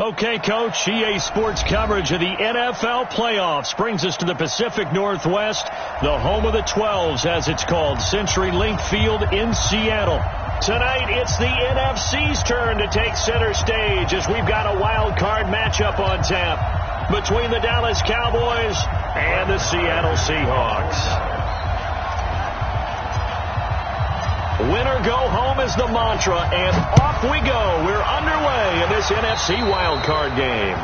Okay, Coach, EA Sports coverage of the NFL playoffs brings us to the Pacific Northwest, the home of the 12s, as it's called, CenturyLink Field in Seattle. Tonight, it's the NFC's turn to take center stage as we've got a wild card matchup on tap between the Dallas Cowboys and the Seattle Seahawks. Winner go home is the mantra, and off we go. We're underway in this NFC wildcard game.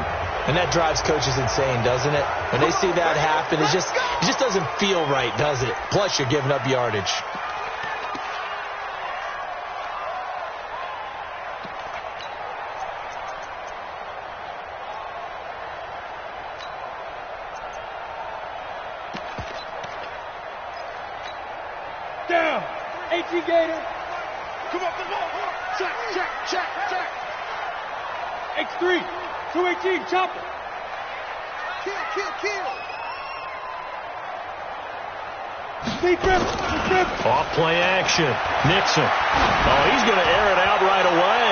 And that drives coaches insane, doesn't it? When they see that happen, it just doesn't feel right, does it? Plus, you're giving up yardage. Down. AT Gator. Come up the ball. Check. X3. 218. Chopper. Kill. Deep grip. Off play action. Nixon. Oh, he's going to air it out right away.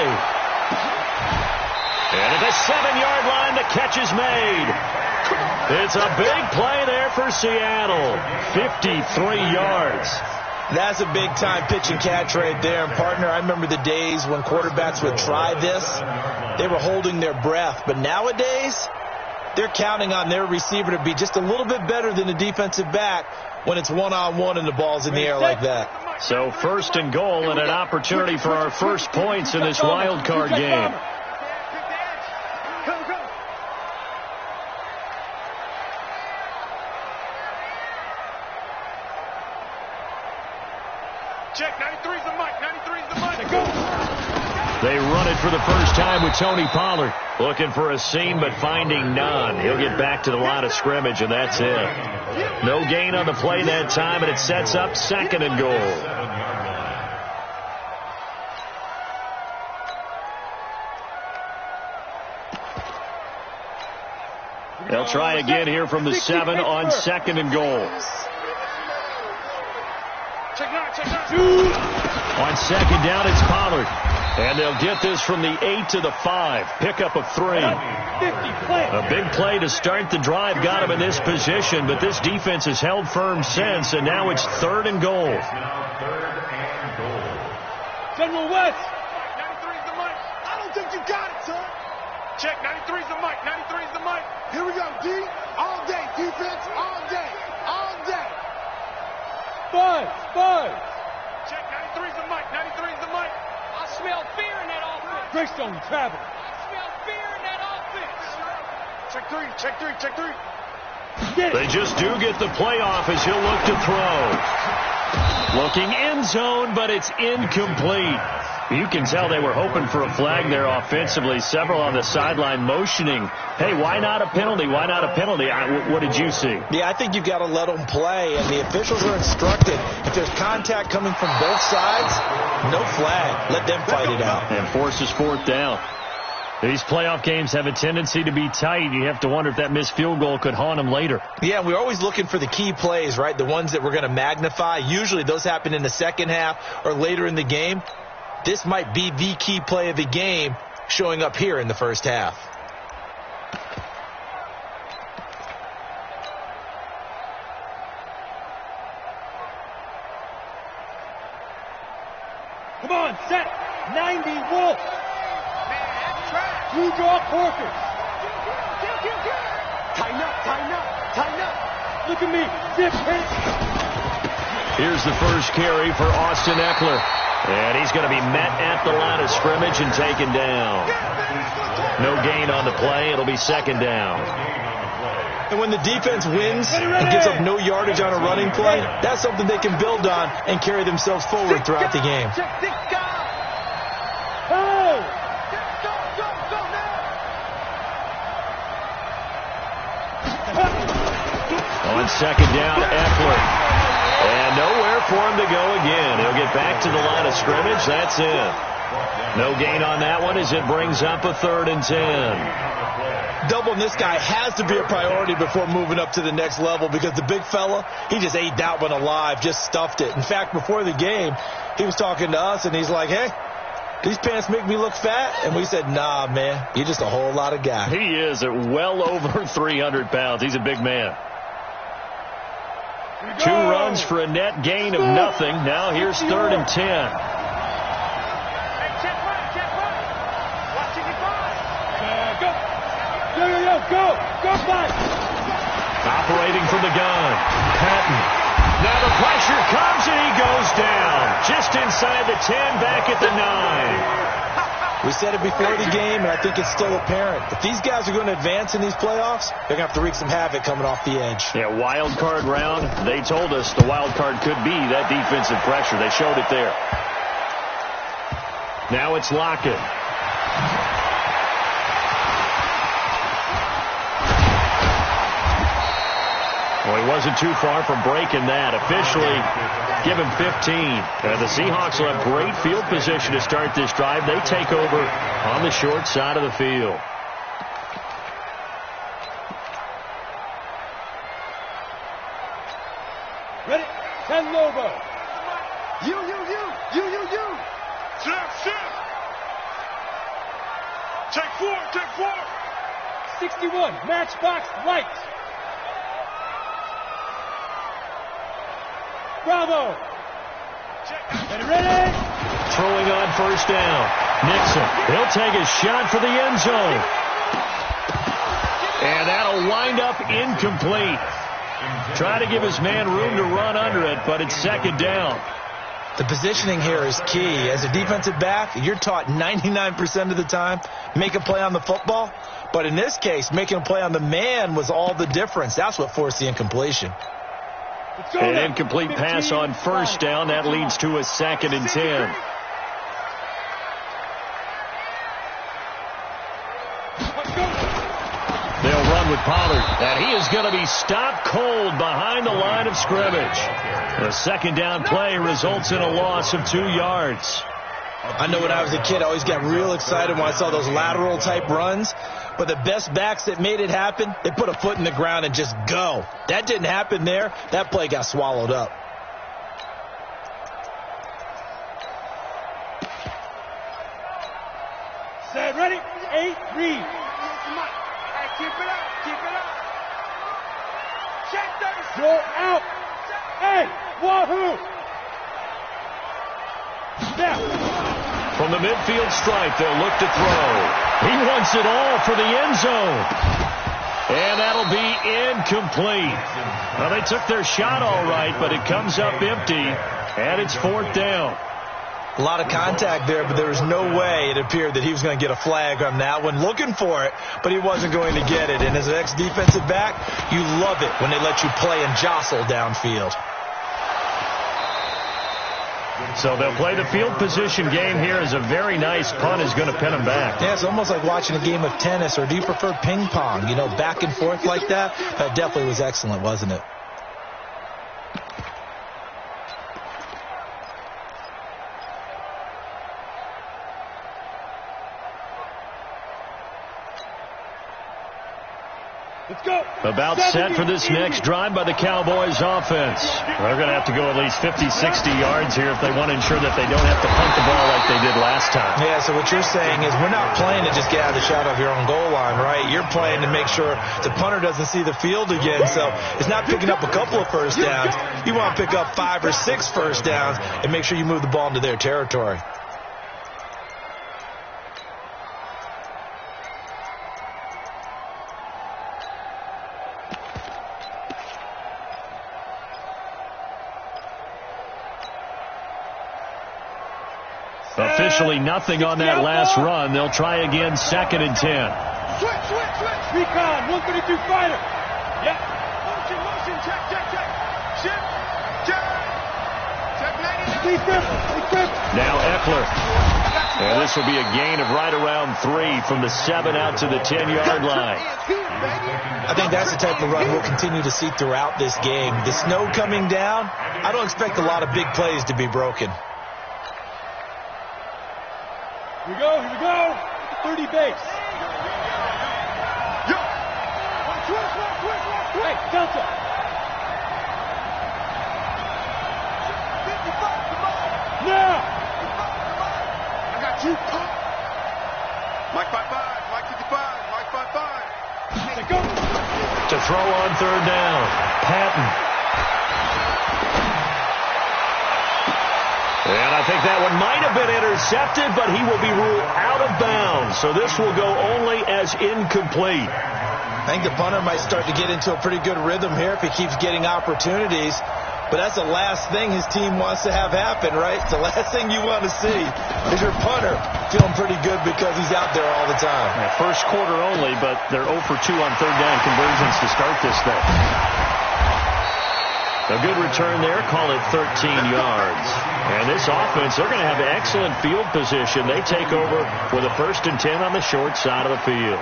And at the 7-yard line, the catch is made. It's a big play there for Seattle. 53 yards. That's a big-time pitch and catch right there. And, partner, I remember the days when quarterbacks would try this. They were holding their breath. But nowadays, they're counting on their receiver to be just a little bit better than the defensive back when it's one-on-one and the ball's in the air like that. So first and goal and an opportunity for our first points in this wild card game. Check. 93's the mic. They run it for the first time with Tony Pollard. Looking for a seam, but finding none. He'll get back to the line of scrimmage, and that's it. No gain on the play that time, and it sets up second and goal. They'll try again here from the 7 on second and goal. On second down, it's Pollard. And they'll get this from the 8 to the 5. Pickup of 3. A big play to start the drive got him in this position, but this defense has held firm since, and now it's third and goal. General West. 93's the mic. I don't think you got it, son. Check. 93's the mic. Here we go, D. All day. Defense all day. Buzz. Check. 93's the mic. I smell fear in that offense. Greystone travel. I smell fear in that offense. Check three. They just do get the playoff as he'll look to throw. Looking end zone, but it's incomplete. You can tell they were hoping for a flag there offensively. Several on the sideline motioning, hey, why not a penalty? What did you see? Yeah, I think you've got to let them play, and the officials are instructed. If there's contact coming from both sides, no flag. Let them fight it out. And forces fourth down. These playoff games have a tendency to be tight. You have to wonder if that missed field goal could haunt them later. Yeah, we're always looking for the key plays, right? The ones that we're going to magnify. Usually those happen in the second half or later in the game. This might be the key play of the game showing up here in the first half. Come on, set. 90 Wolf. Blue draw Corker. Tighten up. Look at me. Zip hit. Here's the first carry for Austin Eckler. And he's going to be met at the line of scrimmage and taken down. No gain on the play. It'll be second down. And when the defense wins and gives up no yardage on a running play, that's something they can build on and carry themselves forward throughout the game. On second down, Eckler. And nowhere for him to go again. He'll get back to the line of scrimmage. That's it. No gain on that one as it brings up a 3rd and 10. Doubling this guy has to be a priority before moving up to the next level because the big fella, he just ate that one alive, just stuffed it. In fact, before the game, he was talking to us, and he's like, hey, these pants make me look fat. And we said, nah, man, you're just a whole lot of guy. He is at well over 300 pounds. He's a big man. 2 runs for a net gain of nothing. Now here's 3rd and 10. Hey, check right. Watch it, go, fight. Operating from the gun. Patton. Now the pressure comes and he goes down. Just inside the 10, back at the 9. We said it before the game, and I think it's still apparent. If these guys are going to advance in these playoffs, they're going to have to wreak some havoc coming off the edge. Yeah, wild card round. They told us the wild card could be that defensive pressure. They showed it there. Now it's Lockett. Well, he wasn't too far from breaking that. Officially, give him 15. The Seahawks will have great field position to start this drive. They take over on the short side of the field. Ready? 10 Lobo. You. Chef. Take 4. 61, matchbox light. Bravo. Ready? Throwing on first down. Nixon. He'll take a shot for the end zone. And that'll wind up incomplete. Try to give his man room to run under it, but it's 2nd down. The positioning here is key. As a defensive back, you're taught 99% of the time, make a play on the football. But in this case, making a play on the man was all the difference. That's what forced the incompletion. An incomplete pass on first down. That leads to a 2nd and 10. They'll run with Pollard. And he is going to be stopped cold behind the line of scrimmage. The 2nd down play results in a loss of 2 yards. I know when I was a kid, I always got real excited when I saw those lateral type runs. But the best backs that made it happen, they put a foot in the ground and just go. That didn't happen there. That play got swallowed up. Set, ready? 8, read. Hey, keep it up. Check that. Go out. Hey, wahoo. Now. From the midfield stripe, they'll look to throw. He wants it all for the end zone. And that'll be incomplete. Well, they took their shot all right, but it comes up empty, and it's 4th down. A lot of contact there, but there was no way it appeared that he was going to get a flag on that one. Looking for it, but he wasn't going to get it. And as an ex-defensive back, you love it when they let you play and jostle downfield. So they'll play the field position game here as a very nice punt is going to pin them back. Yeah, it's almost like watching a game of tennis, or do you prefer ping pong? You know, back and forth like that? That definitely was excellent, wasn't it? Let's go. About set for this next drive by the Cowboys offense. They're going to have to go at least 50, 60 yards here if they want to ensure that they don't have to punt the ball like they did last time. Yeah, so what you're saying is we're not playing to just get out of the shot of your own goal line, right? You're playing to make sure the punter doesn't see the field again. So it's not picking up a couple of first downs. You want to pick up 5 or 6 first downs and make sure you move the ball into their territory. Officially nothing on that last run. They'll try again, 2nd and 10. Switch. Recon, 132 fighter. Yep. Motion, check. Shift, check. Check, now Eckler. And this will be a gain of right around 3 from the 7 out to the 10-yard line. I think that's the type of run we'll continue to see throughout this game. The snow coming down, I don't expect a lot of big plays to be broken. Here we go. 30 base. Yo. Hey, Delta. 55, now. I got you. throw on third down. Patton. And I think that one might have been intercepted, but he will be ruled out of bounds. So this will go only as incomplete. I think the punter might start to get into a pretty good rhythm here if he keeps getting opportunities. But that's the last thing his team wants to have happen, right? The last thing you want to see is your punter feeling pretty good because he's out there all the time. Yeah, first quarter only, but they're 0 for 2 on third down conversions to start this thing. A good return there, call it 13 yards. And this offense, they're going to have excellent field position. They take over with a 1st and 10 on the short side of the field.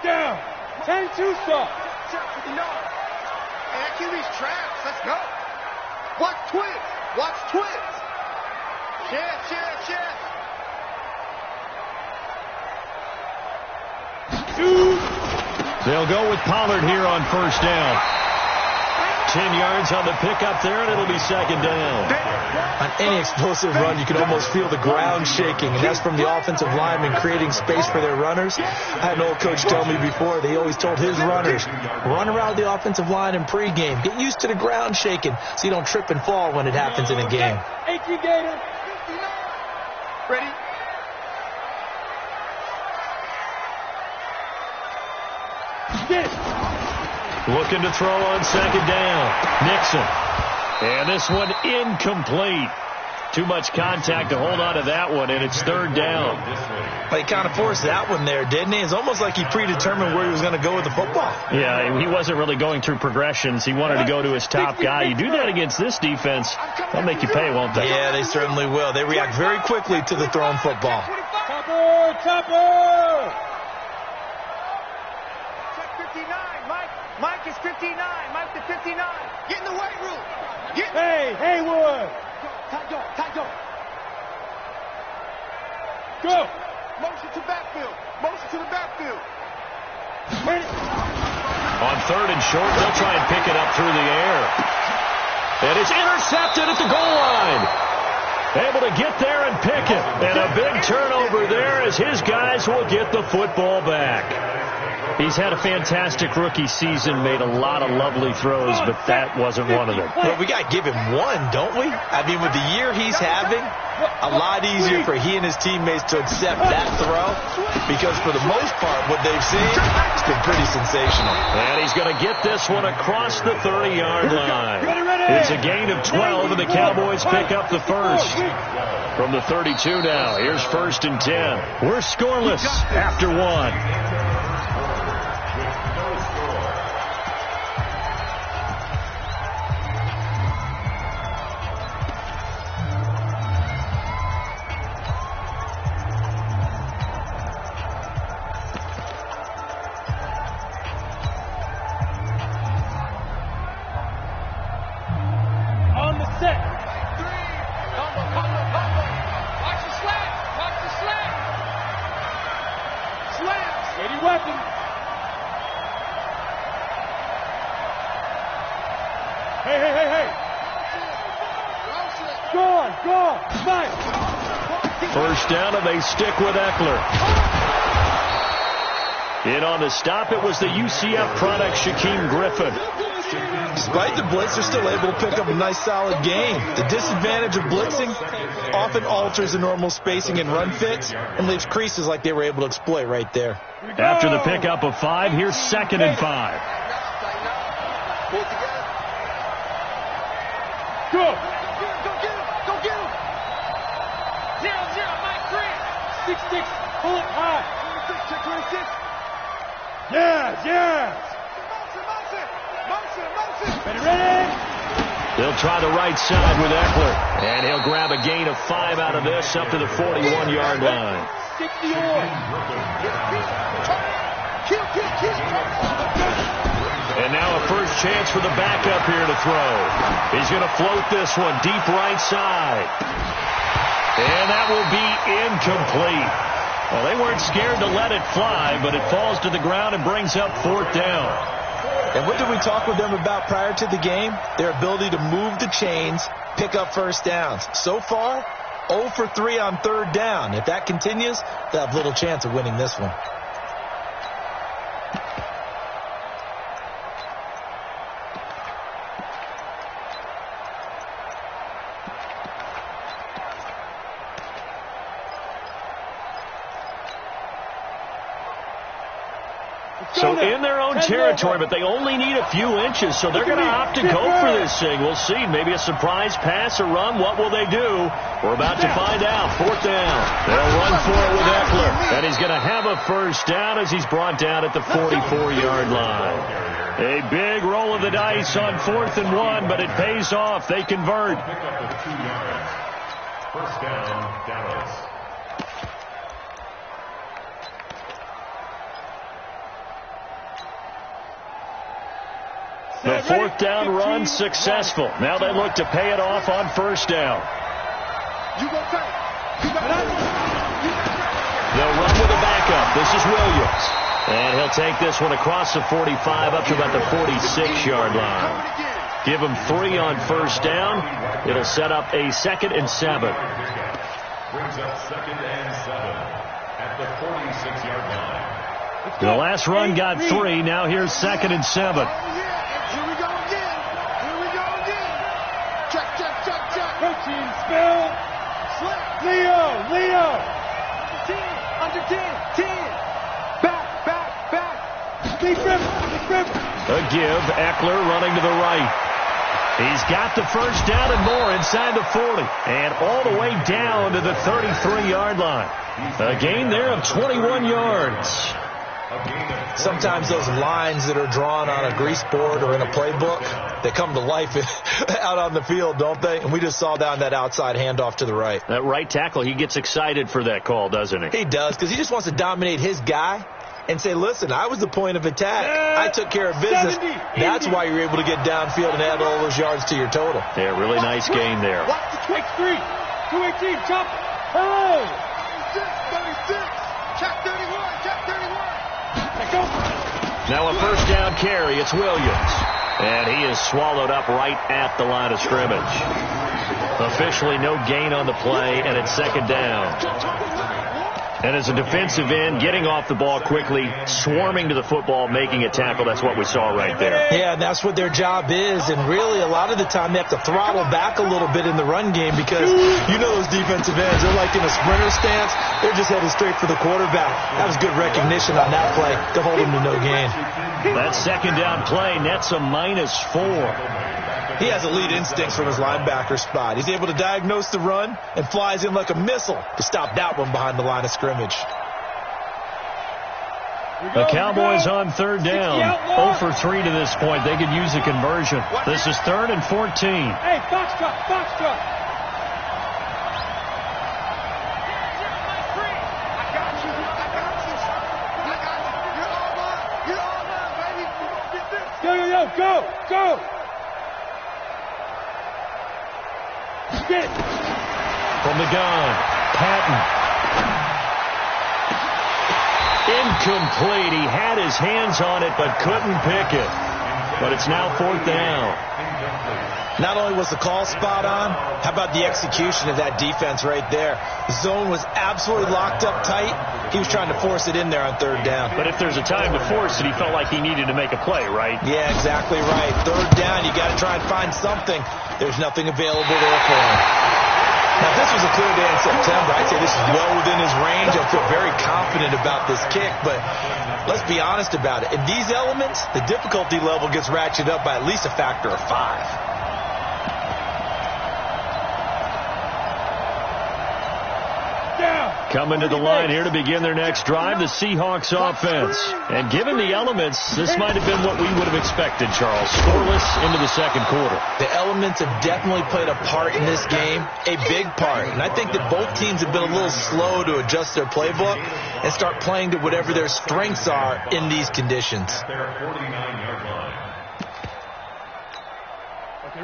Down. 10-2 stop. And QB's traps. Let's go. Watch twins. Watch twins. Share. They'll go with Pollard here on 1st down. 10 yards on the pickup there, and it'll be 2nd down. On any explosive run, you can almost feel the ground shaking, and that's from the offensive linemen creating space for their runners. I had an old coach tell me before, they always told his runners, run around the offensive line in pregame. Get used to the ground shaking so you don't trip and fall when it happens in a game. 18 Gator. Ready? Looking to throw on 2nd down. Nixon. And this one incomplete. Too much contact to hold on to that one, and it's 3rd down. But he kind of forced that one there, didn't he? It's almost like he predetermined where he was going to go with the football. Yeah, he wasn't really going through progressions. He wanted to go to his top guy. You do that against this defense, they'll make you pay, won't they? Yeah, they certainly will. They react very quickly to the thrown football. Topper! Check 59, Mike. Mike is 59. Mike to 59. Get in the weight room. Hey, Haywood. Tight go. Go. Motion to backfield. Motion to the backfield. On 3rd and short, they'll try and pick it up through the air. And it's intercepted at the goal line. Able to get there and pick it. And a big turnover there as his guys will get the football back. He's had a fantastic rookie season, made a lot of lovely throws, but that wasn't one of them. Well, we got to give him one, don't we? I mean, with the year he's having, a lot easier for he and his teammates to accept that throw because for the most part, what they've seen, it's been pretty sensational. And he's going to get this one across the 30-yard line. It's a gain of 12, and the Cowboys pick up the 1st. From the 32 now, here's 1st and 10. We're scoreless after 1. First down, and they stick with Eckler. In on the stop, it was the UCF product, Shaquem Griffin. Despite the blitz, they're still able to pick up a nice, solid gain. The disadvantage of blitzing often alters the normal spacing and run fits and leaves creases like they were able to exploit right there. After the pickup of 5, here's 2nd and 5. Go get him. 0-0, Mike 3. 6-6, pull it high. 26. Yes. Motion. Ready. They'll try the right side with Eckler. And he'll grab a gain of 5 out of this up to the 41-yard line. 60 And now a first chance for the backup here to throw. He's going to float this one deep right side. And that will be incomplete. Well, they weren't scared to let it fly, but it falls to the ground and brings up 4th down. And what did we talk with them about prior to the game? Their ability to move the chains, pick up first downs. So far, 0 for 3 on third down. If that continues, they'll have little chance of winning this one. So in their own territory, but they only need a few inches, so they're going to opt to go for this thing. We'll see. Maybe a surprise pass or run. What will they do? We're about to find out. Fourth down. They'll run for it with Eckler. And he's going to have a first down as he's brought down at the 44-yard line. A big roll of the dice on 4th and 1, but it pays off. They convert. First down, Dallas. The fourth down run successful. Now they look to pay it off on first down. They'll run with a backup. This is Williams. And he'll take this one across the 45 up to about the 46-yard line. Give him 3 on first down. It'll set up a 2nd and 7. Brings up 2nd and 7 at the 46-yard line. The last run got 3. Now here's 2nd and 7. Spill. Leo. Under 10. Back. Big rip. A give. Eckler running to the right. He's got the first down and more inside the 40. And all the way down to the 33-yard line. A gain there of 21 yards. Sometimes those lines that are drawn on a grease board or in a playbook, they come to life out on the field, don't they? And we just saw that on that outside handoff to the right. That right tackle, he gets excited for that call, doesn't he? He does, because he just wants to dominate his guy and say, listen, I was the point of attack. I took care of business. 70, That's why you're able to get downfield and add all those yards to your total. Yeah, really nice gain there. Watch the quick 3. 218, jump. Hurry. 36. Check 31. Now a first down carry. It's Williams. And he is swallowed up right at the line of scrimmage. Officially no gain on the play, and it's 2nd down. And as a defensive end, getting off the ball quickly, swarming to the football, making a tackle, that's what we saw right there. Yeah, and that's what their job is. And really, a lot of the time, they have to throttle back a little bit in the run game because you know those defensive ends, they're like in a sprinter stance. They're just headed straight for the quarterback. That was good recognition on that play to hold him to no gain. That 2nd down play nets a -4. He has elite instincts from his linebacker spot. He's able to diagnose the run and flies in like a missile to stop that one behind the line of scrimmage. The Cowboys on 3rd down. 0 for 3 to this point. They could use a conversion. This is 3rd and 14. Hey, box truck. Go. Get it. From the gun, Patton. Incomplete. He had his hands on it but couldn't pick it. But it's now 4th down. Not only was the call spot on, how about the execution of that defense right there? The zone was absolutely locked up tight. He was trying to force it in there on 3rd down. But if there's a time to force it, he felt like he needed to make a play, right? Yeah, exactly right. 3rd down, you got to try and find something. There's nothing available there for him. Now, if this was a clear day in September, I'd say this is well within his range. I feel very confident about this kick, but let's be honest about it. In these elements, the difficulty level gets ratcheted up by at least a factor of 5. Coming to the line here to begin their next drive, the Seahawks offense. And given the elements, this might have been what we would have expected, Charles. Scoreless into the 2nd quarter. The elements have definitely played a part in this game, a big part. And I think that both teams have been a little slow to adjust their playbook and start playing to whatever their strengths are in these conditions.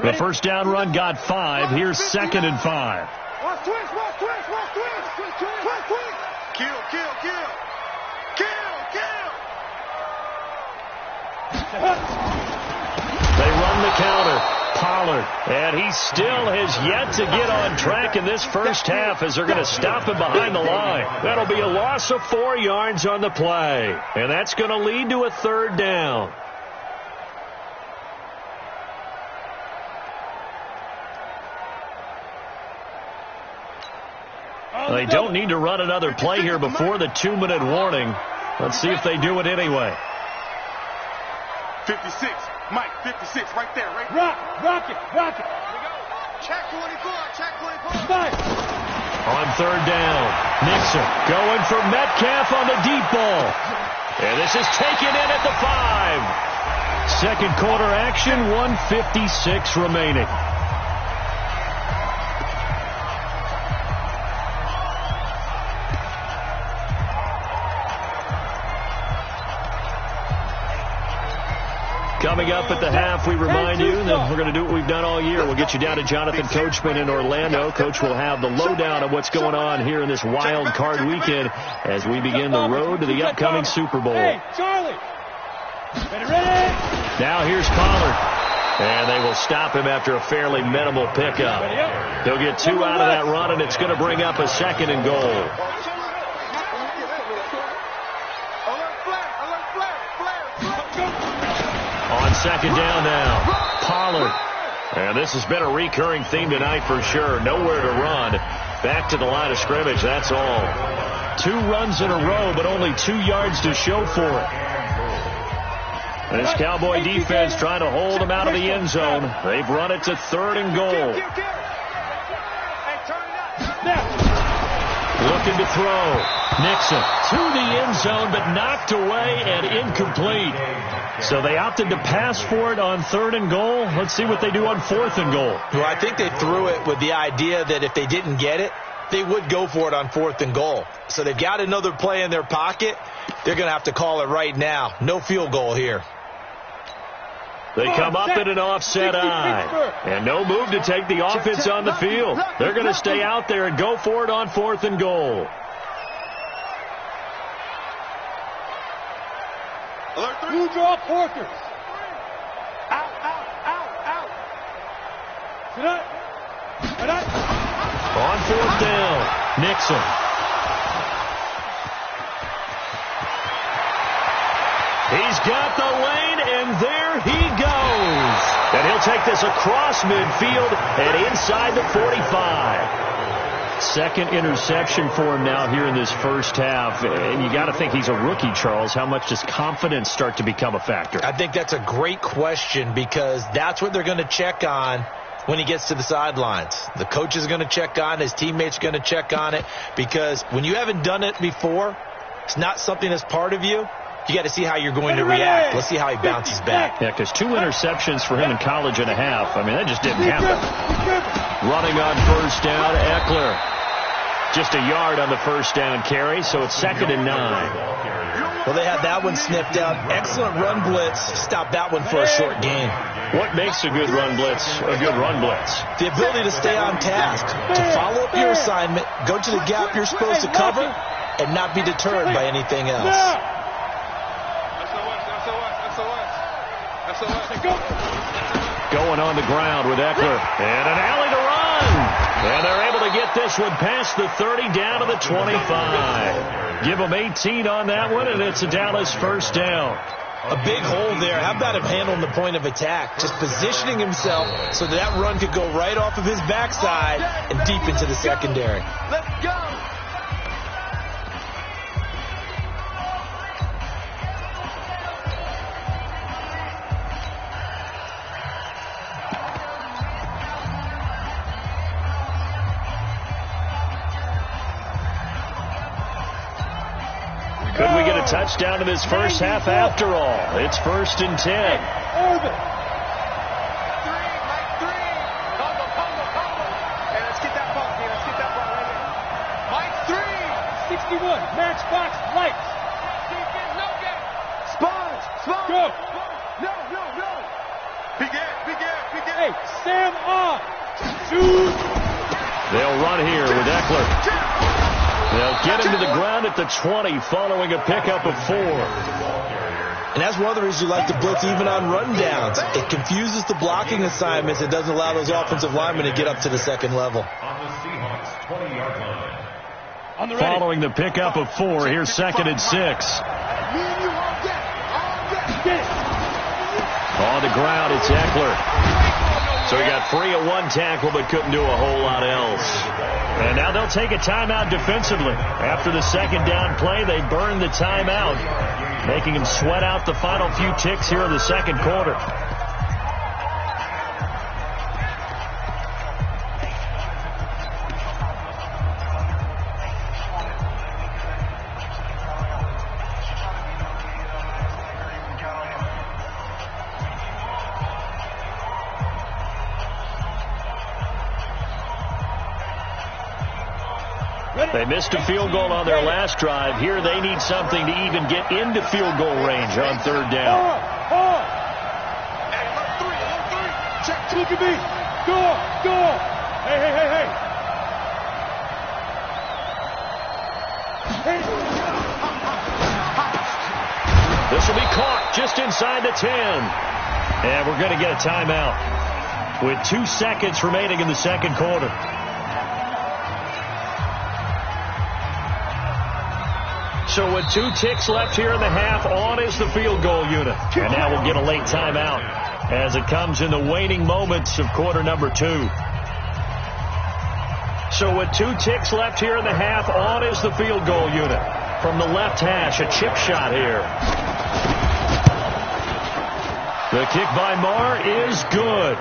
The first down run got 5. Here's 2nd and 5. Watch twist. Kill. They run the counter. Pollard. And he still has yet to get on track in this first half as they're going to stop him behind the line. That'll be a loss of 4 yards on the play. And that's going to lead to a third down. They don't need to run another play here before the 2-minute warning. Let's see if they do it anyway. 56. Mike, 56, right there, right there. Rock it. Here we go. Check 24. Nice. On third down, Nixon going for Metcalf on the deep ball. And this is taken in at the 5. Second quarter action, 1:56 remaining. Coming up at the half, we remind you that we're going to do what we've done all year. We'll get you down to Jonathan Coachman in Orlando. Coach will have the lowdown of what's going on here in this wild card weekend as we begin the road to the upcoming Super Bowl. Hey, Charlie. Ready? Now here's Pollard. And they will stop him after a fairly minimal pickup. They'll get 2 out of that run, and it's going to bring up a 2nd and goal. On 2nd down now, Pollard. And this has been a recurring theme tonight for sure. Nowhere to run. Back to the line of scrimmage, that's all. 2 runs in a row, but only 2 yards to show for it. And this Cowboy defense trying to hold them out of the end zone. They've run it to 3rd and goal. Looking to throw. Nixon to the end zone, but knocked away and incomplete. So they opted to pass for it on 3rd and goal. Let's see what they do on 4th and goal. Well, I think they threw it with the idea that if they didn't get it, they would go for it on 4th and goal. So they've got another play in their pocket. They're going to have to call it right now. No field goal here. They come up in an offset eye. And no move to take the offense on the field. They're going to stay out there and go for it on 4th and goal. You draw Porkers. Out. On 4th down, Nixon. He's got the lane, and there he goes. And he'll take this across midfield and inside the 45. 2nd interception for him now here in this first half. And you got to think he's a rookie, Charles. How much does confidence start to become a factor? I think that's a great question because that's what they're going to check on when he gets to the sidelines. The coach is going to check on it. His teammates are going to check on it because when you haven't done it before, it's not something that's part of you. You got to see how you're going to react. Let's see how he bounces back. Yeah, because 2 interceptions for him in college and a half. I mean, that just didn't happen. Running on 1st down, Eckler. Just a yard on the 1st down carry, so it's 2nd and 9. Well, they had that one snipped out. Excellent run blitz. Stop that one for a short gain. What makes a good run blitz a good run blitz? The ability to stay on task, to follow up your assignment, go to the gap you're supposed to cover, and not be deterred by anything else. Going on the ground with Eckler. And an alley to run. And they're able to get this one past the 30 down to the 25. Give them 18 on that one, and it's a Dallas 1st down. A big hole there. How about him handling the point of attack? Just positioning himself so that run could go right off of his backside and deep into the secondary. Let's go. Could we get a touchdown in this first half after all? It's 1st and 10. Hey, Urban. 3, Mike 3. Combo. Hey, let's get that ball, man. Let's get that ball right here. Mike 3. 61. Matchbox lights. Defense, no gap. Sponge. Go. No. Big air. Hey, Sam on. Shoot. They'll run here with Eckler. They'll get him to the ground at the 20 following a pickup of 4. And that's one of the reasons you like to blitz even on rundowns. It confuses the blocking assignments. It doesn't allow those offensive linemen to get up to the second level. On the Seahawks 20-yard line. Following the pickup of 4, here's 2nd and 6. On the ground, it's Eckler. So he got free of one tackle but couldn't do a whole lot else. And now they'll take a timeout defensively. After the second down play, they burn the timeout, making him sweat out the final few ticks here in the second quarter. They missed a field goal on their last drive. Here they need something to even get into field goal range on 3rd down. Hey, look three. Check, look at me. Go. Hey. This will be caught just inside the 10. And we're going to get a timeout with 2 seconds remaining in the second quarter. So with 2 ticks left here in the half, on is the field goal unit. And now we'll get a late timeout as it comes in the waning moments of quarter number 2. So with 2 ticks left here in the half, on is the field goal unit. From the left hash, a chip shot here. The kick by Marr is good.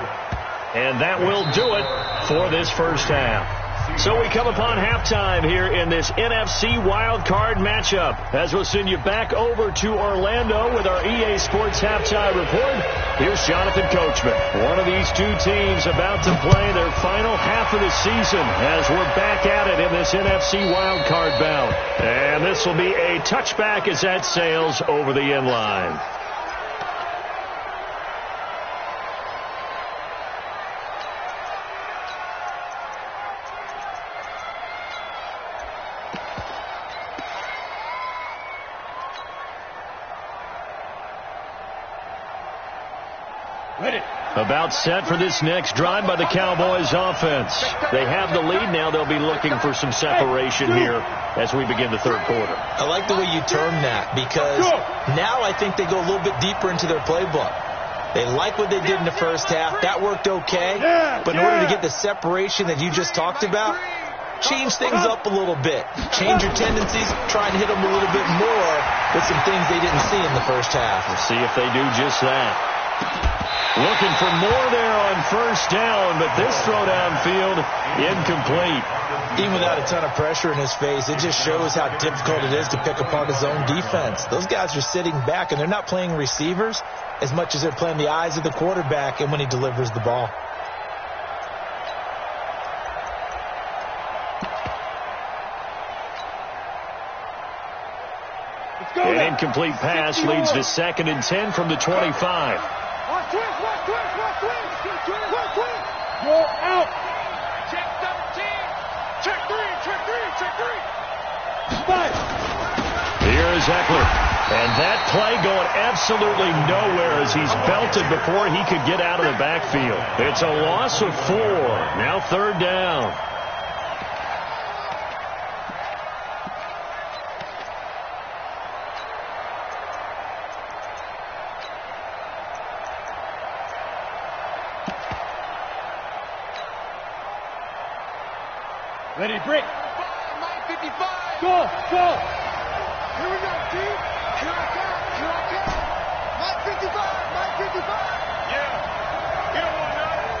And that will do it for this first half. So we come upon halftime here in this NFC Wildcard matchup. As we'll send you back over to Orlando with our EA Sports Halftime Report, here's Jonathan Coachman. One of these 2 teams about to play their final half of the season as we're back at it in this NFC Wildcard bout. And this will be a touchback as that sails over the end line. About set for this next drive by the Cowboys offense. They have the lead now. They'll be looking for some separation here as we begin the third quarter. I like the way you term that because now I think they go a little bit deeper into their playbook. They like what they did in the first half. That worked okay. But in order to get the separation that you just talked about, change things up a little bit. Change your tendencies. Try and hit them a little bit more with some things they didn't see in the first half. We'll see if they do just that. Looking for more there on first down, but this throw downfield incomplete. Even without a ton of pressure in his face, it just shows how difficult it is to pick apart his own defense. Those guys are sitting back, and they're not playing receivers as much as they're playing the eyes of the quarterback and when he delivers the ball. An incomplete pass leads to 2nd and 10 from the 25. Go out. Check 17. Check 3. 5. Here is Eckler. And that play going absolutely nowhere as he's belted before he could get out of the backfield. It's a loss of 4. Now 3rd down. Ready, break. 55. Go. Here we go, team. Here I come. Mike 55. Yeah. You don't want nothing.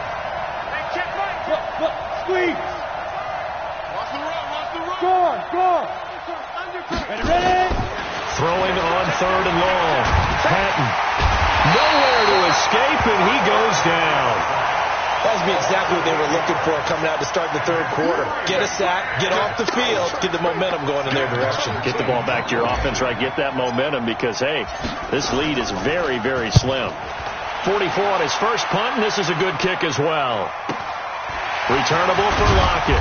Hey, check Mike. Look. Squeeze. Watch the run. Go on. Ready. Throwing on 3rd and long. Patton. Nowhere to escape, and he goes down. That would be exactly what they were looking for coming out to start the third quarter. Get a sack, get off the field, get the momentum going in their direction. Get the ball back to your offense, right? Get that momentum because, hey, this lead is very, very slim. 44 on his first punt, and this is a good kick as well. Returnable for Lockett.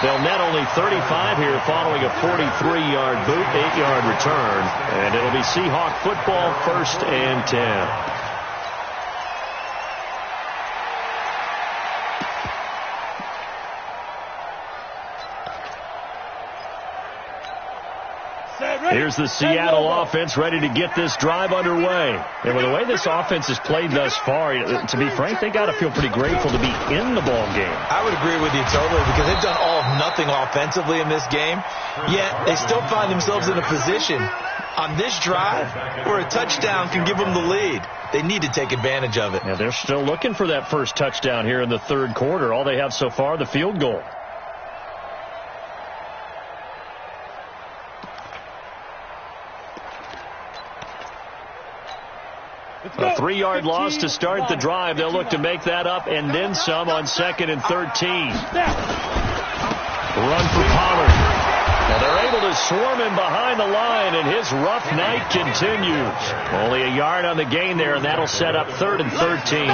They'll net only 35 here following a 43-yard boot, 8-yard return. And it'll be Seahawk football, 1st and 10. Here's the Seattle offense ready to get this drive underway. And with the way this offense has played thus far, to be frank, they got to feel pretty grateful to be in the ball game. I would agree with you totally because they've done all of nothing offensively in this game, yet they still find themselves in a position on this drive where a touchdown can give them the lead. They need to take advantage of it. Yeah, they're still looking for that first touchdown here in the third quarter. All they have so far, the field goal. A 3-yard loss to start the drive. They'll look to make that up and then some on 2nd and 13. Run for Pollard. And they're able to swarm him behind the line, and his rough night continues. Only a yard on the gain there, and that'll set up 3rd and 13.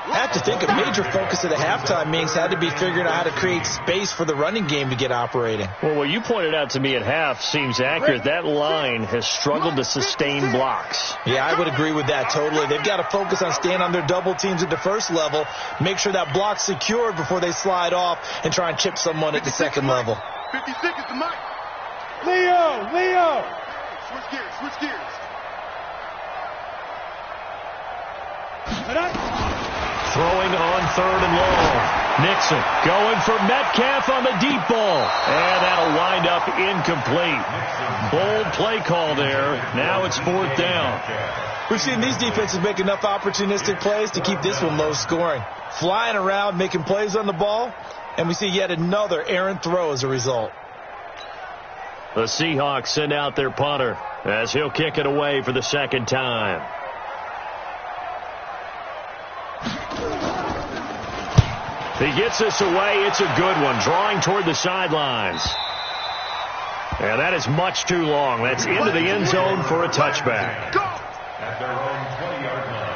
I have to think a major focus of the halftime meetings had to be figuring out how to create space for the running game to get operating. Well, what you pointed out to me at half seems accurate. That line has struggled to sustain blocks. Yeah, I would agree with that totally. They've got to focus on staying on their double teams at the first level, make sure that block's secured before they slide off and try and chip someone at the second level. 56 is the mic. Leo! Switch gears. Throwing on 3rd and long. Nixon going for Metcalf on the deep ball. And that'll wind up incomplete. Bold play call there. Now it's 4th down. We've seen these defenses make enough opportunistic plays to keep this one low scoring. Flying around, making plays on the ball, and we see yet another errant throw as a result. The Seahawks send out their punter as he'll kick it away for the 2nd time. He gets this away. It's a good one. Drawing toward the sidelines. And that is much too long. That's into the end zone for a touchback. At their own 20-yard line.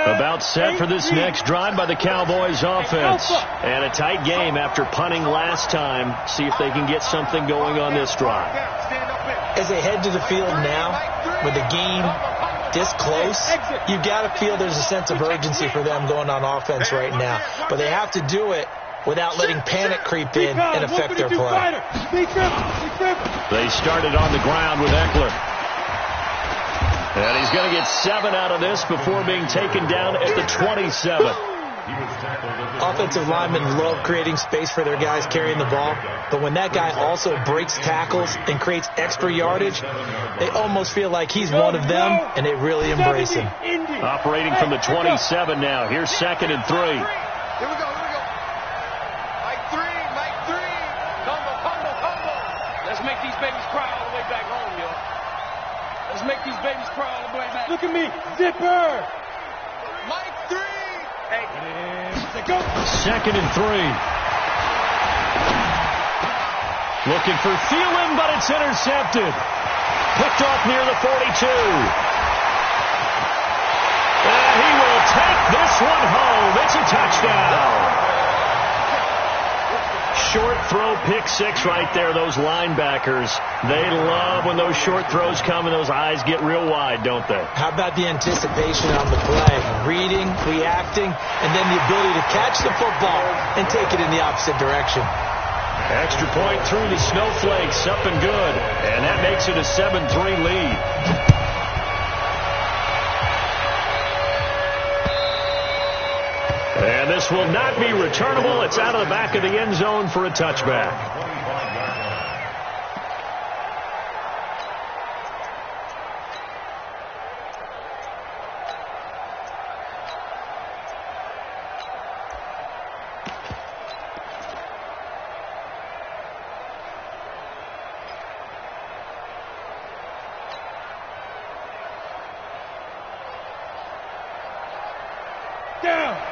About set for this next drive by the Cowboys offense. And a tight game after punting last time. See if they can get something going on this drive. As they head to the field now, with the game this close, you've got to feel there's a sense of urgency for them going on offense right now. But they have to do it without letting panic creep in and affect their play. They started on the ground with Eckler. And he's going to get 7 out of this before being taken down at the 27. Offensive linemen love creating space for their guys carrying the ball, but when that guy also breaks tackles and creates extra yardage, they almost feel like he's one of them, and they really embrace him. Operating from the 27 now. Here's 2nd and 3. Here we go. Mike 3. Humble. Let's make these babies cry all the way back home, yo. Let's make these babies cry all the way back. Look at me, Zipper. Mike 3. Hey, go. 2nd and 3. Looking for Thielen, but it's intercepted. Picked off near the 42. And he will take this one home. It's a touchdown. Short throw, pick 6 right there. Those linebackers, they love when those short throws come and those eyes get real wide, don't they? How about the anticipation on the play? Reading, reacting, and then the ability to catch the football and take it in the opposite direction. Extra point through the snowflakes, up and good. And that makes it a 7-3 lead. And this will not be returnable. It's out of the back of the end zone for a touchback.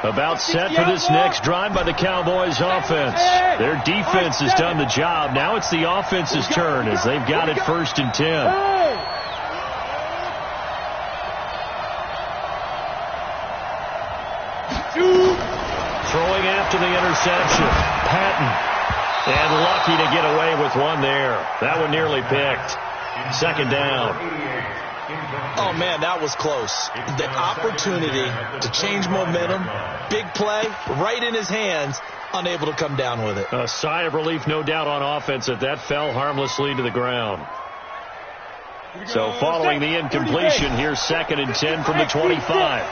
About set for this next drive by the Cowboys offense. Their defense has done the job. Now it's the offense's turn as they've got it 1st and 10. Throwing after the interception. Patton. And lucky to get away with one there. That one nearly picked. 2nd down. Oh, man, that was close. The opportunity to change momentum, big play, right in his hands, unable to come down with it. A sigh of relief, no doubt, on offense that fell harmlessly to the ground. So following the incompletion, here's 2nd and 10 from the 25.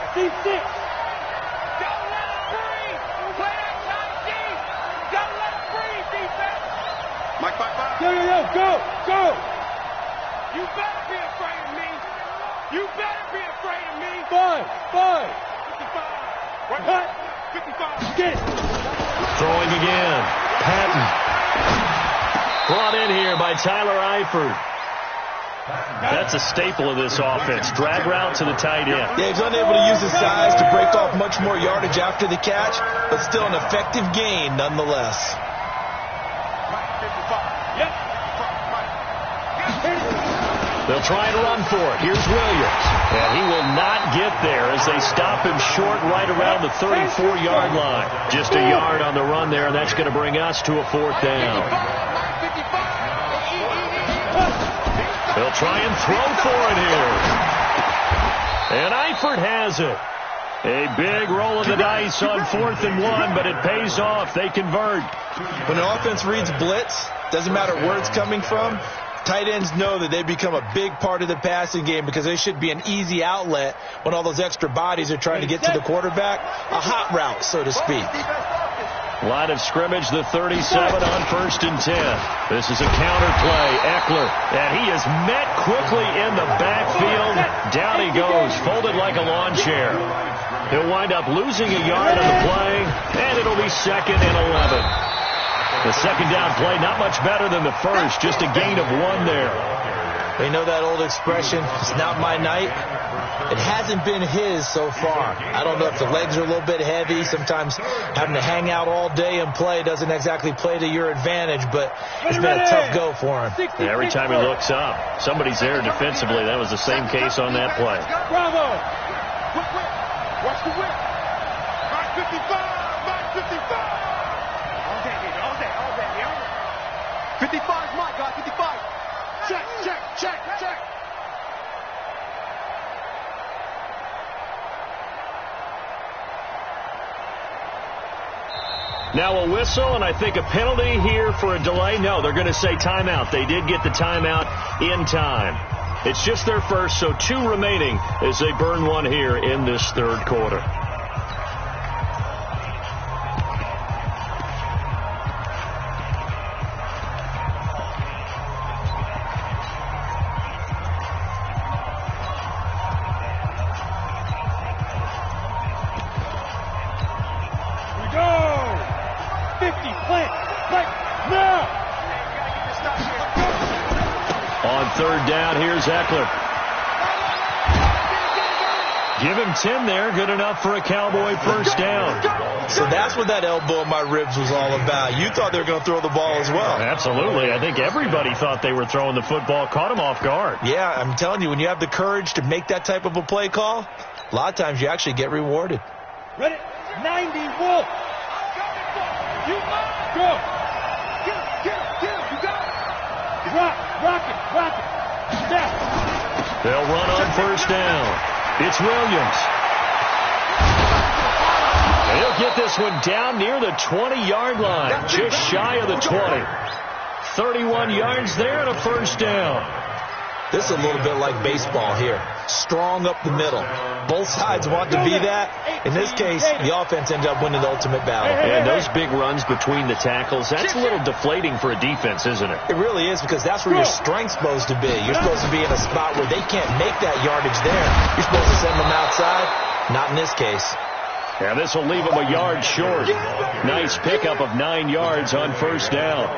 Go! You better be afraid of me. You better be afraid of me. 5. 55. Get it. Throwing again. Patton. Brought in here by Tyler Eifert. That's a staple of this offense. Drag route to the tight end. Yeah, he's unable to use his size to break off much more yardage after the catch, but still an effective gain nonetheless. They'll try and run for it. Here's Williams. And he will not get there as they stop him short right around the 34-yard line. Just a yard on the run there, and that's going to bring us to a 4th down. They'll try and throw for it here. And Eifert has it. A big roll of the dice on 4th and 1, but it pays off. They convert. When the offense reads blitz, doesn't matter where it's coming from, tight ends know that they become a big part of the passing game because they should be an easy outlet when all those extra bodies are trying to get to the quarterback. A hot route, so to speak. Line of scrimmage, the 37 on 1st and 10. This is a counter play. Eckler, and he is met quickly in the backfield. Down he goes, folded like a lawn chair. He'll wind up losing a yard on the play, and it'll be 2nd and 11. The 2nd down play, not much better than the first, just a gain of 1 there. They know that old expression, it's not my night. It hasn't been his so far. I don't know if the legs are a little bit heavy. Sometimes having to hang out all day and play doesn't exactly play to your advantage, but it's been a tough go for him. Yeah, every time he looks up, somebody's there defensively. That was the same case on that play. Bravo! Whip. Watch the whip. Mark 55. All day. 55 is my guy, 55. Check. Now a whistle, and I think a penalty here for a delay. No, they're going to say timeout. They did get the timeout in time. It's just their first, so 2 remaining as they burn 1 here in this 3rd quarter. On 3rd down, here's Eckler. Give him 10 there. Good enough for a Cowboy 1st down. So that's what that elbow in my ribs was all about. You thought they were going to throw the ball as well. Absolutely. I think everybody thought they were throwing the football. Caught him off guard. Yeah, I'm telling you, when you have the courage to make that type of a play call, a lot of times you actually get rewarded. Ready? 90, Wolf. You go. Get him. You got it. Rock it. Yeah. They'll run on 1st down. It's Williams. He'll get this one down near the 20-yard line, just shy of the 20. 31 yards there and a 1st down. This is a little bit like baseball here. Strong up the middle. Both sides want to be that. In this case, the offense ends up winning the ultimate battle. And those big runs between the tackles, that's a little deflating for a defense, isn't it? It really is, because that's where your strength's supposed to be. You're supposed to be in a spot where they can't make that yardage there. You're supposed to send them outside. Not in this case. Yeah, this will leave them a yard short. Nice pickup of 9 yards on 1st down.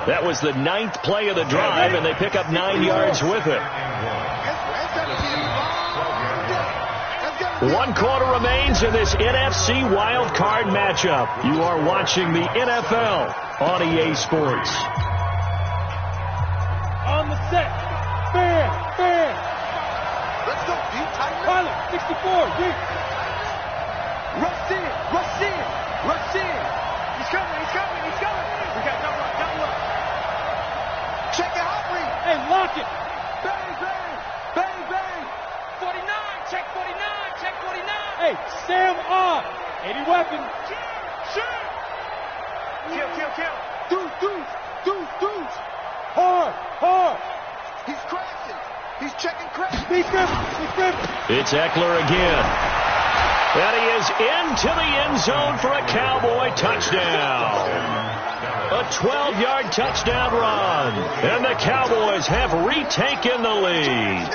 That was the 9th play of the drive, and they pick up 9 yards with it. 1 quarter remains in this NFC Wildcard matchup. You are watching the NFL on EA Sports. On the set. Fair. Let's go, D. Pilot, 64, D. Rush in. He's coming. We got double up. Check it out, Reed. Hey, lock it. Bang. 49, check 49. Hey, Sam on. 80 weapon. Shoot. Kill. Dudes. Hard. He's crashing. He's checking crash. He's gripping. It's Eckler again. And he is into the end zone for a Cowboy touchdown. A 12-yard touchdown run. And the Cowboys have retaken the lead.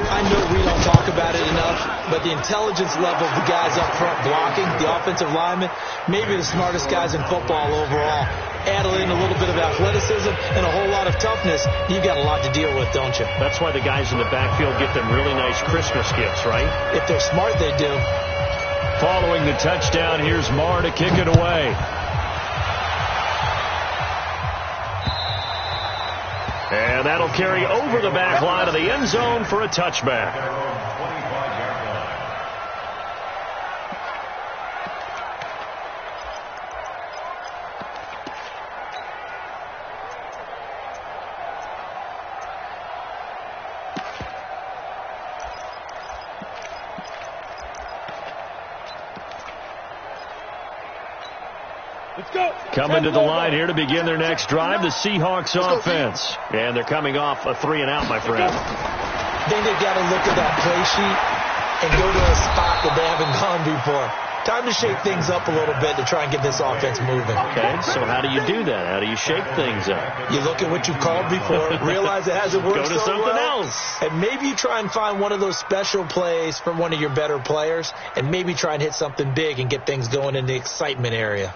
I know we don't talk about it enough, but the intelligence level of the guys up front blocking, the offensive linemen, maybe the smartest guys in football overall. Add in a little bit of athleticism and a whole lot of toughness, you've got a lot to deal with, don't you? That's why the guys in the backfield get them really nice Christmas gifts, right? If they're smart, they do. Following the touchdown, here's Marr to kick it away. And that'll carry over the back line of the end zone for a touchback. Let's go. Coming to the line here to begin their next drive, the Seahawks offense. And they're coming off a 3-and-out, my friend. I think they've got to look at that play sheet and go to a spot that they haven't gone before. Time to shake things up a little bit to try and get this offense moving. Okay, so how do you do that? How do you shake things up? You look at what you've called before, realize it hasn't worked Go to so something well, else. and maybe you try and find one of those special plays from one of your better players, and maybe try and hit something big and get things going in the excitement area.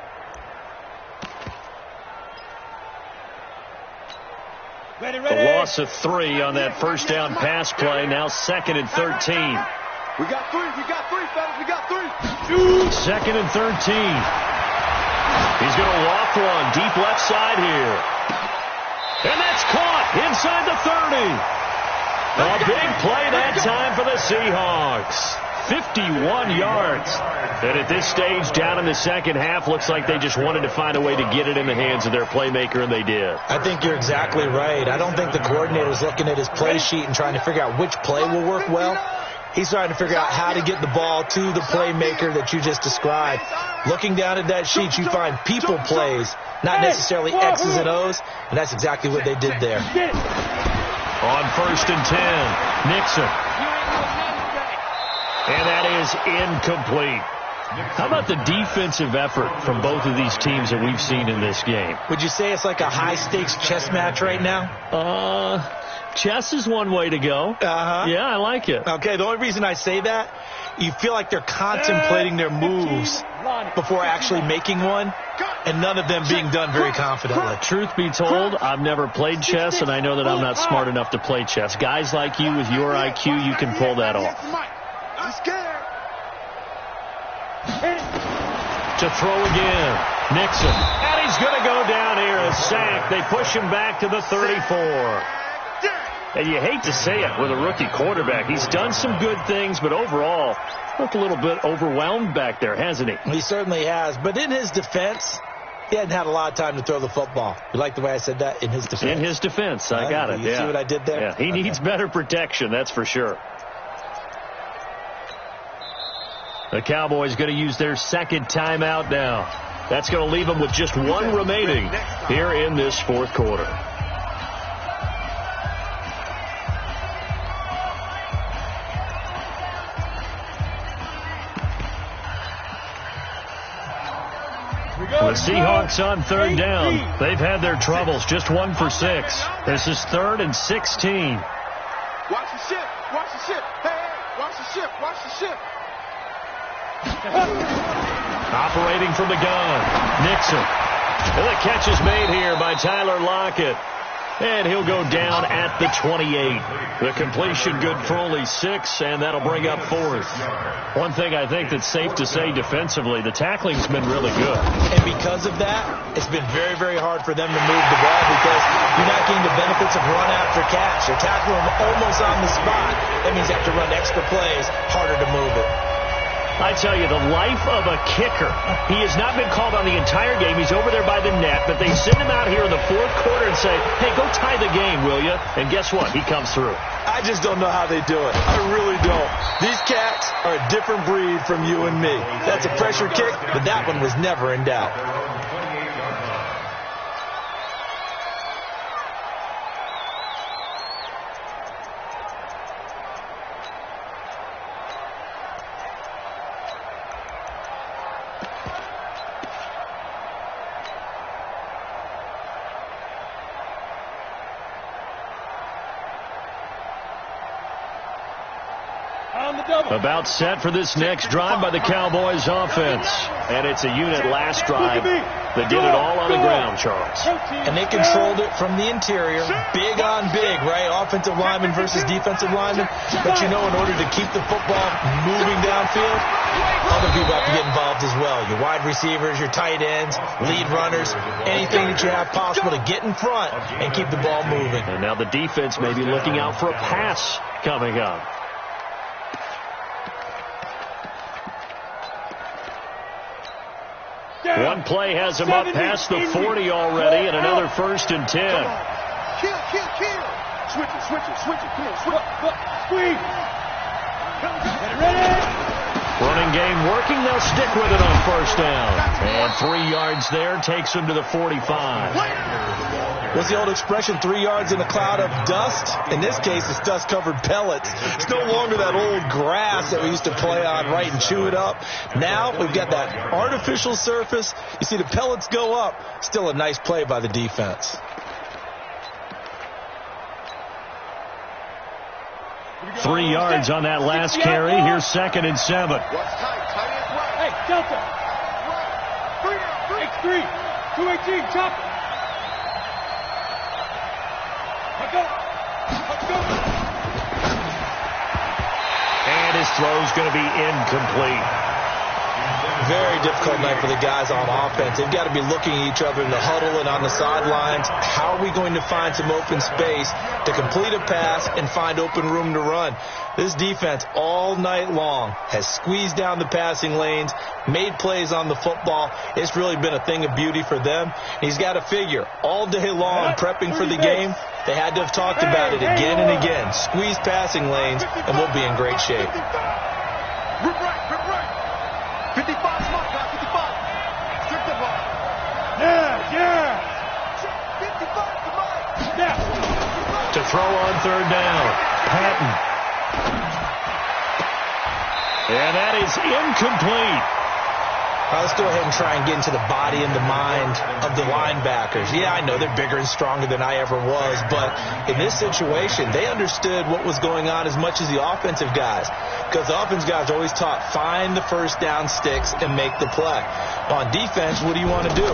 Ready. A loss of 3 on that first down pass play. Now 2nd and 13. We got three, fellas. We got 3. 2nd and 13. He's going to walk one deep left side here. And that's caught inside the 30. A big play that time for the Seahawks. 51 yards. And at this stage, down in the second half, looks like they just wanted to find a way to get it in the hands of their playmaker, and they did. I think you're exactly right. I don't think the coordinator's looking at his play sheet and trying to figure out which play will work well. He's trying to figure out how to get the ball to the playmaker that you just described. Looking down at that sheet, you find people plays, not necessarily X's and O's, and that's exactly what they did there. On 1st and 10, Nixon. And that is incomplete. How about the defensive effort from both of these teams that we've seen in this game? Would you say it's like a high-stakes chess match right now? Chess is one way to go. Yeah, I like it. Okay, the only reason I say that, you feel like they're contemplating their moves before actually making one, and none of them being done very confidently. Truth be told, I've never played chess, and I know that I'm not smart enough to play chess. Guys like you with your IQ, you can pull that off. I'm scared. To throw again, Nixon. And he's going to go down here, a sack. They push him back to the 34. And you hate to say it with a rookie quarterback. He's done some good things, but overall, looked a little bit overwhelmed back there, hasn't he? He certainly has. But in his defense, he hadn't had a lot of time to throw the football. You like the way I said that? In his defense. In his defense. I got it. You see what I did there? Yeah, he needs better protection, that's for sure. The Cowboys going to use their 2nd timeout now. That's going to leave them with just 1 remaining here in this 4th quarter. The Seahawks on 3rd down. They've had their troubles. Just 1 for 6. This is 3rd and 16. Watch the ship. Hey, watch the ship. Operating from the gun, Nixon. And the catch is made here by Tyler Lockett. And he'll go down at the 28. The completion good for only 6, and that'll bring up 4th. One thing I think that's safe to say defensively, the tackling's been really good. And because of that, it's been very, very hard for them to move the ball because you're not getting the benefits of run after catch. You're tackling them almost on the spot. That means you have to run extra plays, harder to move it. I tell you, the life of a kicker. He has not been called on the entire game. He's over there by the net, but they send him out here in the 4th quarter and say, hey, go tie the game, will you? And guess what? He comes through. I just don't know how they do it. I really don't. These cats are a different breed from you and me. That's a pressure kick, but that one was never in doubt. About set for this next drive by the Cowboys offense. And it's a unit last drive that did it all on the ground, Charles. And they controlled it from the interior. Big on big, right? Offensive lineman versus defensive lineman. But you know, in order to keep the football moving downfield, other people have to get involved as well. Your wide receivers, your tight ends, lead runners, anything that you have possible to get in front and keep the ball moving. And now the defense may be looking out for a pass coming up. One play has him up past the 40 already, and another 1st and 10. Kill. Switch it. Come on, squeeze. Get it ready. Running game working. They'll stick with it on 1st down. And 3 yards there takes them to the 45. What's the old expression, 3 yards in a cloud of dust? In this case, it's dust-covered pellets. It's no longer that old grass that we used to play on, right, and chew it up. Now we've got that artificial surface. You see the pellets go up. Still a nice play by the defense. Three yards on that last carry. Here's 2nd and 7. Hey, Delta. 3, 218, chop it. Let's go. And his throw's going to be incomplete. Very difficult night for the guys on offense. They've got to be looking at each other in the huddle and on the sidelines. How are we going to find some open space to complete a pass and find open room to run? This defense all night long has squeezed down the passing lanes, made plays on the football. It's really been a thing of beauty for them. He's got to figure all day long prepping for the game. They had to have talked about it again and again. Squeeze passing lanes, and we'll be in great shape. Rip right. 55, smart guy, 55. Strict the ball. Yeah. 55, come on. Yeah. To throw on 3rd down. Patton. And that is incomplete. Let's go ahead and try and get into the body and the mind of the linebackers. Yeah, I know they're bigger and stronger than I ever was, but in this situation, they understood what was going on as much as the offensive guys. Because the offensive guys are always taught, find the 1st down sticks and make the play. On defense, what do you want to do?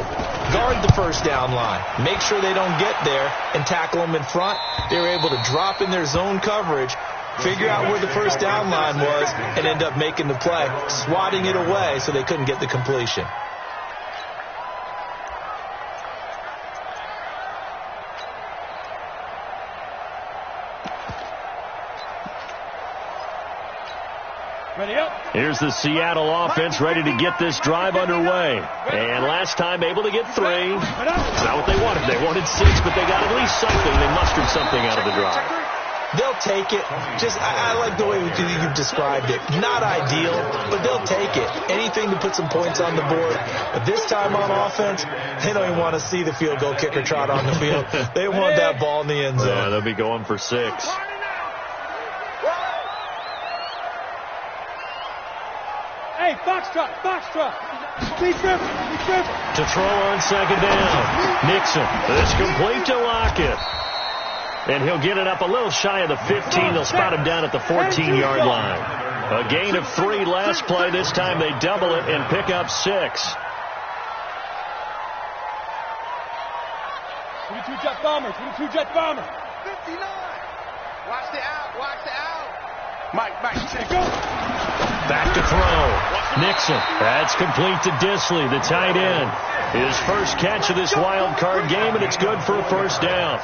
Guard the 1st down line. Make sure they don't get there and tackle them in front. They were able to drop in their zone coverage, figure out where the 1st down line was, and end up making the play, swatting it away so they couldn't get the completion. Ready up. Here's the Seattle offense ready to get this drive underway. And last time able to get 3. It's not what they wanted. They wanted 6, but they got at least something. They mustered something out of the drive. They'll take it. I like the way you've described it. Not ideal, but they'll take it. Anything to put some points on the board. But this time on offense, they don't even want to see the field goal kicker trot on the field. They want that ball in the end zone. Yeah, they'll be going for 6. Hey, Foxtrot. Be careful. To throw on 2nd down. Nixon. This complete to Lockett. And he'll get it up a little shy of the 15. They'll spot him down at the 14-yard line. A gain of 3 last play. This time they double it and pick up 6. 22 jet bomber, 22 jet bomber. 59. Watch the out, watch the out. Mike, check. Go. Back to throw. Nixon. That's complete to Disley, the tight end. His first catch of this wild card game, and it's good for a first down.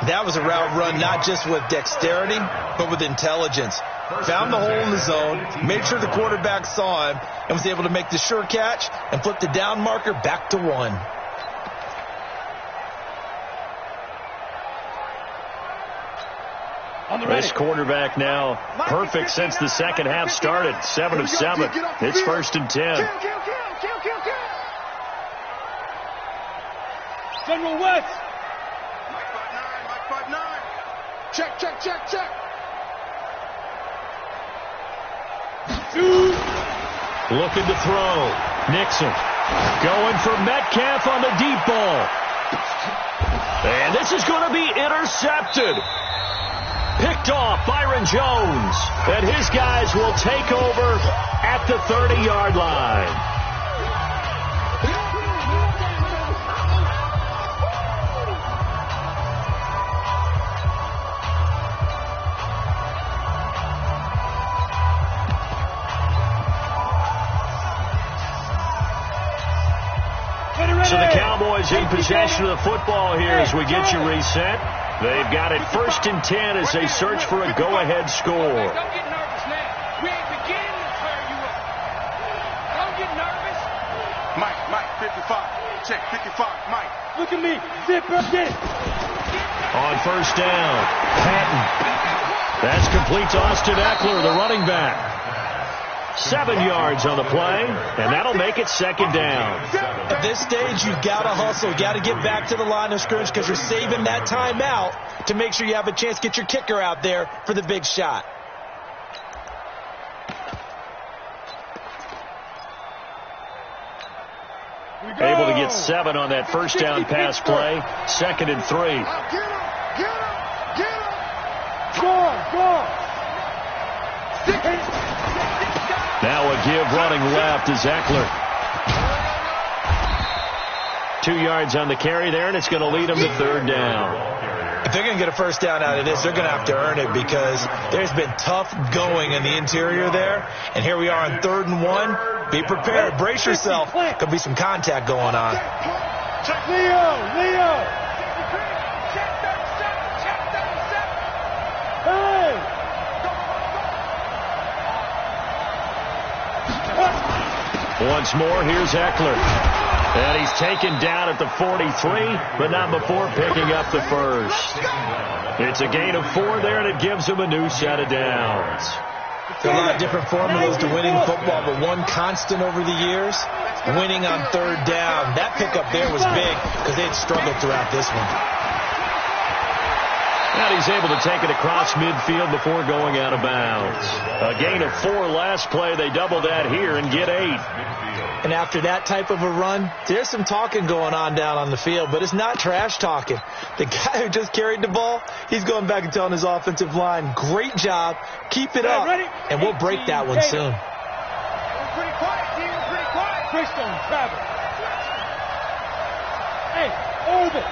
That was a route run not just with dexterity, but with intelligence. Found the hole in the zone, made sure the quarterback saw him, and was able to make the sure catch and flip the down marker back to 1. This quarterback now perfect since the second half started. 7 of 7. It's 1st and 10. General West. Mike 5-9. Check. Looking to throw. Nixon going for Metcalf on the deep ball. And this is going to be intercepted. Picked off Byron Jones. And his guys will take over at the 30-yard line. So the Cowboys in possession of the football here as we get you reset. They've got it 1st and 10 as they search for a go-ahead score. Don't get nervous now. We ain't beginning to tear you up. Don't get nervous. Mike, 55. Check, 55. Mike. Look at me. Zipper, get it. On 1st down, Patton. That's complete to Austin Eckler, the running back. 7 yards on the play, and that'll make it 2nd down. At this stage, you've got to hustle. You've got to get back to the line of scrimmage because you're saving that timeout to make sure you have a chance to get your kicker out there for the big shot. Able to get 7 on that 1st down pass play. 2nd and 3. Get him. Now a give running left is Eckler. 2 yards on the carry there, and it's going to lead them to 3rd down. If they're going to get a first down out of this, they're going to have to earn it because there's been tough going in the interior there. And here we are on 3rd and 1. Be prepared. Brace yourself. Could be some contact going on. Check Leo. Hey. Once more, here's Eckler. And he's taken down at the 43, but not before picking up the first. It's a gain of 4 there, and it gives him a new set of downs. There are a lot of different formulas to winning football, but one constant over the years, winning on 3rd down. That pickup there was big because they had struggled throughout this one. And he's able to take it across midfield before going out of bounds. A gain of 4 last play. They double that here and get 8. And after that type of a run, there's some talking going on down on the field, but it's not trash talking. The guy who just carried the ball, he's going back and telling his offensive line, great job, keep it up, and we'll break that one soon. We're pretty quiet, team. We're pretty quiet. Christian, travel. Hey, orbit.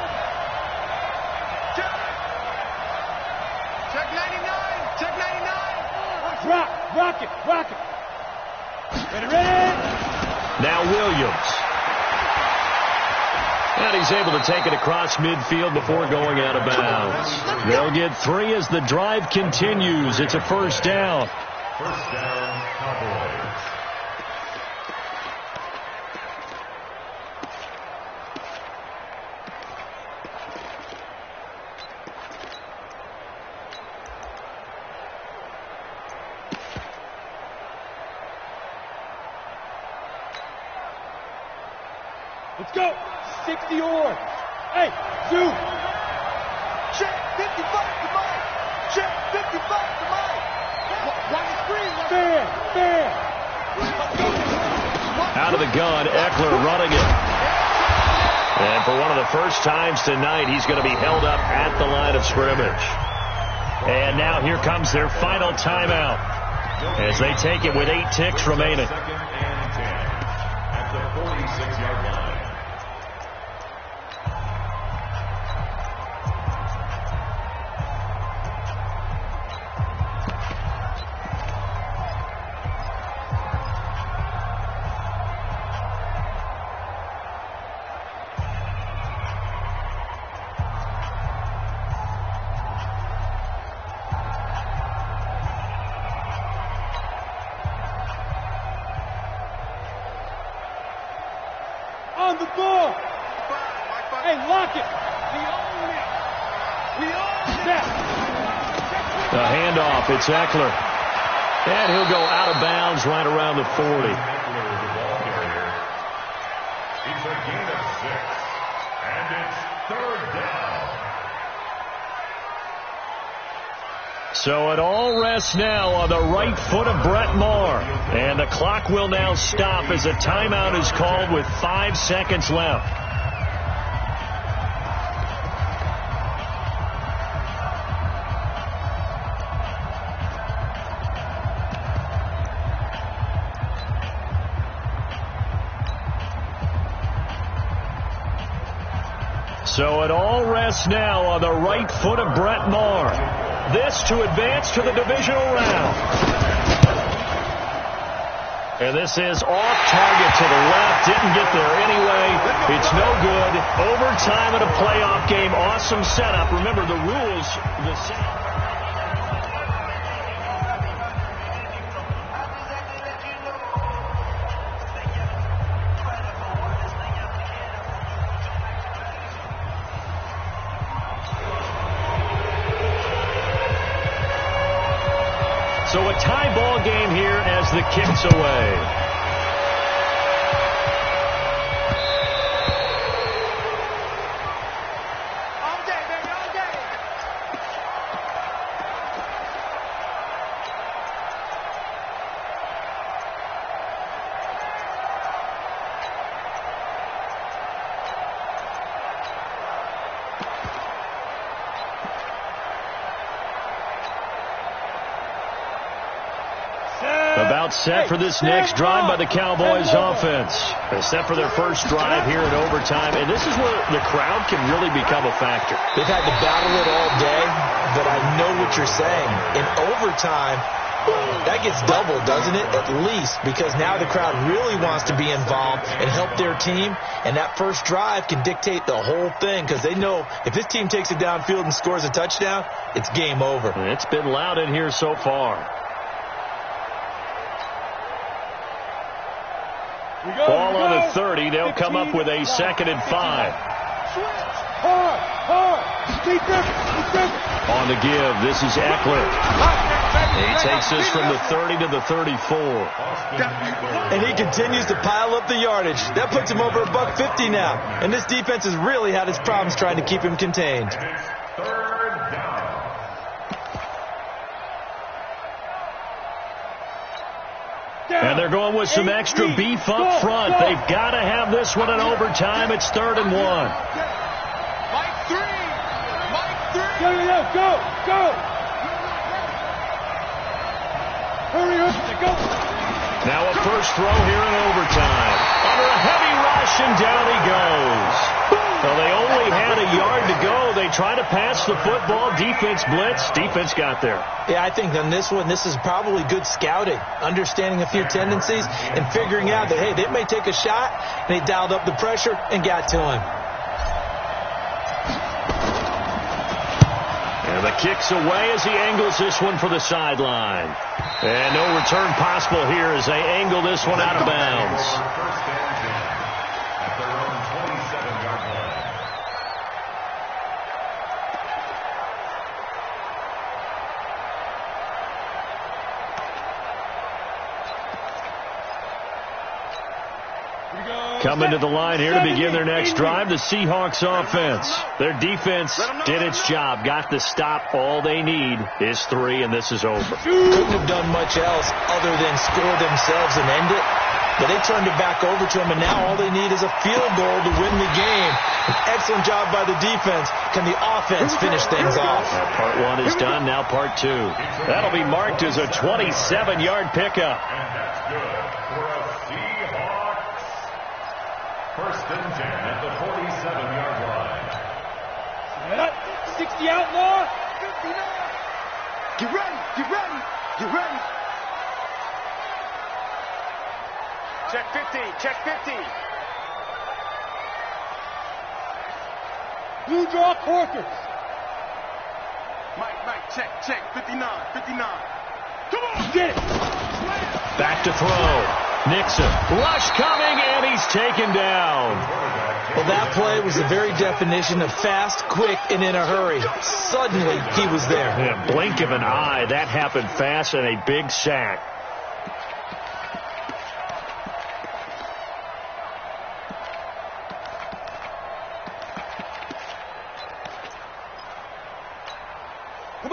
Check 99. Check 99. Rock it. Ready. Now Williams. And he's able to take it across midfield before going out of bounds. They'll get 3 as the drive continues. It's a 1st down. 1st down, Cowboys. Let's go. 60 yards. Hey, Zoo. Check 55 to Mike. Check 55 to Mike. Watch the screen. Fair. Out of the gun, Eckler running it. And for one of the first times tonight, he's going to be held up at the line of scrimmage. And now here comes their final timeout as they take it with 8 ticks remaining. 2nd and 10 at the 46-yard line. on the ball. Hey, lock it. We own it. The handoff, it's Eckler. And he'll go out of bounds right around the 40. It's a gain of 6. And it's 3rd down. So it all rests now on the right foot of Brett Maher. And the clock will now stop as a timeout is called with 5 seconds left. So it all rests now on the right foot of Brett Maher. This to advance to the divisional round. And this is off target to the left. Didn't get there anyway. It's no good. Overtime in a playoff game. Awesome setup. Remember the rules. The same. So a tie ball game here as the kick's away. All day, baby, all day. About set for this next drive by the Cowboys offense. They're set for their first drive here in overtime, and this is where the crowd can really become a factor. They've had to battle it all day, but I know what you're saying. In overtime, that gets doubled, doesn't it? At least, because now the crowd really wants to be involved and help their team, and that first drive can dictate the whole thing because they know if this team takes it downfield and scores a touchdown, it's game over. It's been loud in here so far. Ball on the 30. They'll come up with a 2nd and 5. On the give, this is Eckler. He takes this from the 30 to the 34. And he continues to pile up the yardage. That puts him over $150 now. And this defense has really had its problems trying to keep him contained. And they're going with some extra beef up front. They've got to have this one in overtime. It's 3rd and 1. Mike 3. Go. Hurry up, go. Now a first throw here in overtime. Under a heavy rush, and down he goes. Well, they only had a yard to go. They try to pass the football. Defense blitz. Defense got there. Yeah, I think on this one, this is probably good scouting, understanding a few tendencies, and figuring out that, hey, they may take a shot, and they dialed up the pressure and got to him. And the kick's away as he angles this one for the sideline. And no return possible here as they angle this one out of bounds. Coming to the line here to begin their next drive, the Seahawks offense. Their defense did its job, got the stop. All they need is 3, and this is over. Couldn't have done much else other than score themselves and end it. But they turned it back over to him, and now all they need is a field goal to win the game. An excellent job by the defense. Can the offense finish things off? Part 1 is done, now part 2. That'll be marked as a 27-yard pickup. And that's good for a Seahawks. 1st and 10 at the 47-yard line. 60 outlaw. 59. Get ready. Check 50. Blue draw Corkers. Mike, check. 59. Come on. Get it. Back to throw. Nixon, rush coming, and he's taken down. Well, that play was the very definition of fast, quick, and in a hurry. Suddenly, he was there. Yeah, blink of an eye. That happened fast and a big sack.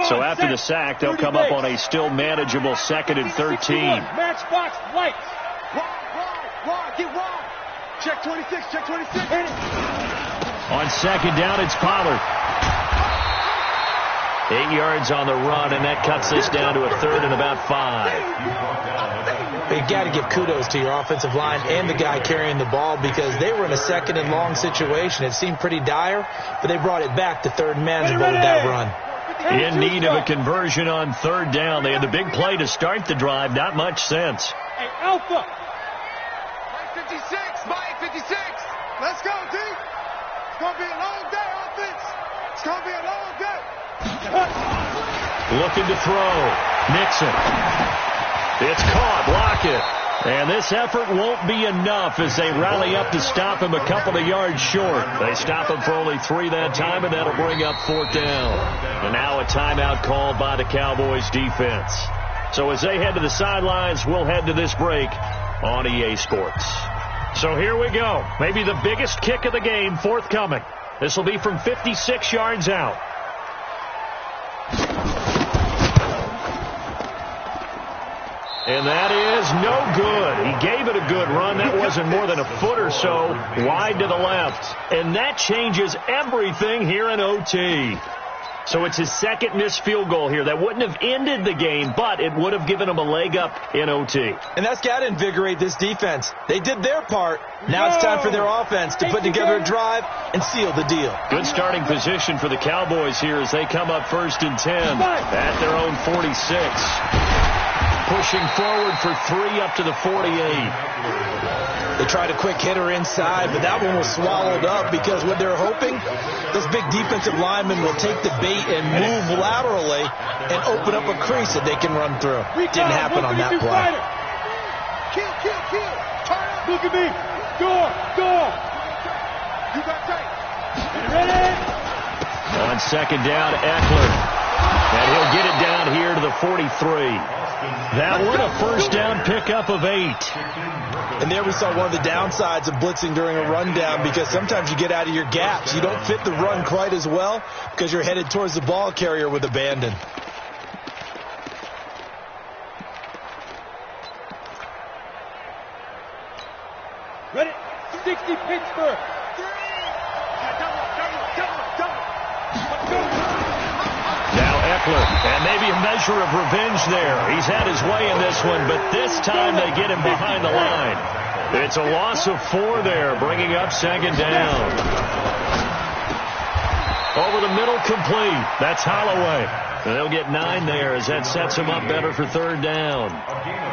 So after the sack, they'll come up on a still manageable 2nd and 13. Matchbox lights. Wide, get wide. Check 26, check 26. On 2nd down, it's Pollard. 8 yards on the run, and that cuts this down to a 3rd and about 5. You've got to give kudos to your offensive line and the guy carrying the ball because they were in a 2nd and long situation. It seemed pretty dire, but they brought it back to 3rd and manageable with that run. In need of a conversion on 3rd down. They had the big play to start the drive. Not much sense. Hey, Alpha. Mike 56. Mike 56. Let's go, D. It's going to be a long day, offense. It's going to be a long day. Looking to throw. Nixon. It's caught. Block it. And this effort won't be enough as they rally up to stop him a couple of yards short. They stop him for only 3 that time, and that'll bring up 4th down. And now a timeout called by the Cowboys defense. So as they head to the sidelines, we'll head to this break on EA Sports. So here we go. Maybe the biggest kick of the game forthcoming. This will be from 56 yards out. And that is no good. He gave it a good run. That wasn't more than a foot or so wide to the left. And that changes everything here in OT. So it's his 2nd missed field goal here. That wouldn't have ended the game, but it would have given him a leg up in OT. And that's got to invigorate this defense. They did their part. Now it's time for their offense to put together a drive and seal the deal. Good starting position for the Cowboys here as they come up 1st and 10 at their own 46. Pushing forward for 3 up to the 48. They tried a quick hitter inside, but that one was swallowed up because what they're hoping, those big defensive linemen will take the bait and move laterally and open up a crease that they can run through. Didn't happen on that play. Kill. Turn up. Look at me. Door. You got tight. Ready? On 2nd down, Eckler. And he'll get it down here to the 43. That one a 1st down pickup of 8. And there we saw one of the downsides of blitzing during a rundown because sometimes you get out of your gaps. You don't fit the run quite as well because you're headed towards the ball carrier with abandon. Ready? 60 Pittsburgh. Now Eckler, and maybe a measure of revenge there. He's had his way in this one, but this time they get him behind the line. It's a loss of 4 there, bringing up 2nd down. Over the middle, complete. That's Holloway. And they'll get 9 there as that sets them up better for 3rd down.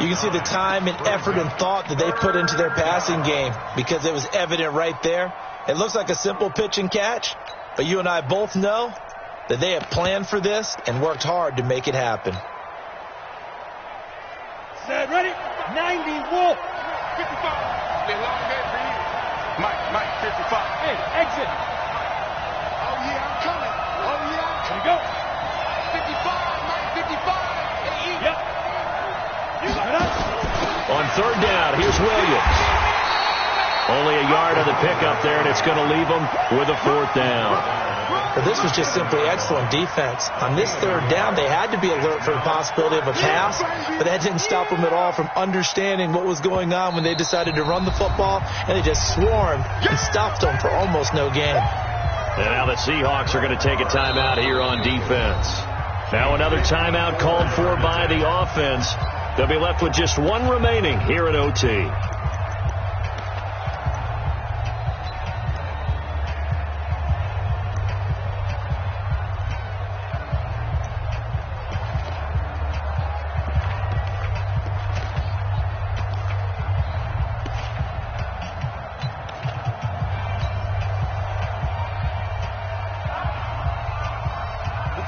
You can see the time and effort and thought that they put into their passing game because it was evident right there. It looks like a simple pitch and catch, but you and I both know that they have planned for this and worked hard to make it happen. Set, ready? 90, Wolf. 55. Be a long day for you. Mike, 55. Hey, exit. Oh, yeah, I'm coming. Here we go. 55, Mike, 55. Hey, yep. You got it up. On 3rd down, here's Williams. Only a yard on the pickup there, and it's going to leave them with a 4th down. But this was just simply excellent defense. On this 3rd down, they had to be alert for the possibility of a pass, but that didn't stop them at all from understanding what was going on when they decided to run the football, and they just swarmed and stopped them for almost no gain. And now the Seahawks are going to take a timeout here on defense. Now another timeout called for by the offense. They'll be left with just 1 remaining here at OT.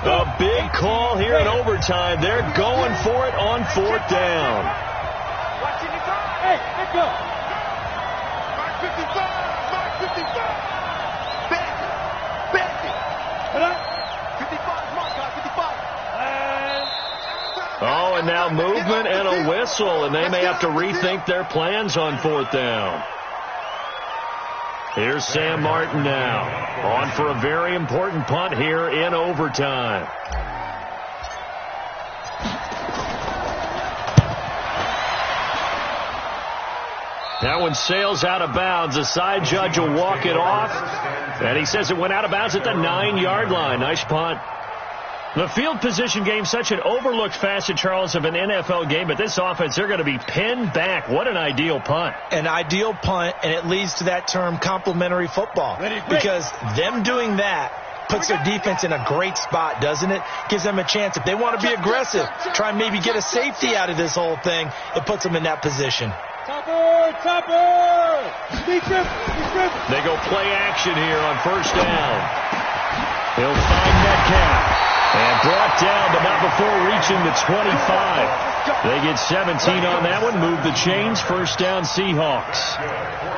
A big call here in overtime. They're going for it on 4th down. Watching the drive. Hey, let go. Mark 55. Mark 55. Bandit. What up? 55. Mark, 55. Oh, and now movement and a whistle, and they may have to rethink their plans on 4th down. Here's Sam Martin now, on for a very important punt here in overtime. That one sails out of bounds. The side judge will walk it off, and he says it went out of bounds at the 9-yard line. Nice punt. The field position game, such an overlooked facet, Charles, of an NFL game, but this offense, they're going to be pinned back. What an ideal punt. An ideal punt, and it leads to that term complementary football. Because them doing that puts their defense in a great spot, doesn't it? Gives them a chance. If they want to be aggressive, try and maybe get a safety out of this whole thing, it puts them in that position. Topper! They go play action here on 1st down. He'll find Metcalf. And brought down, but not before reaching the 25. They get 17 on that one. Move the chains. 1st down, Seahawks.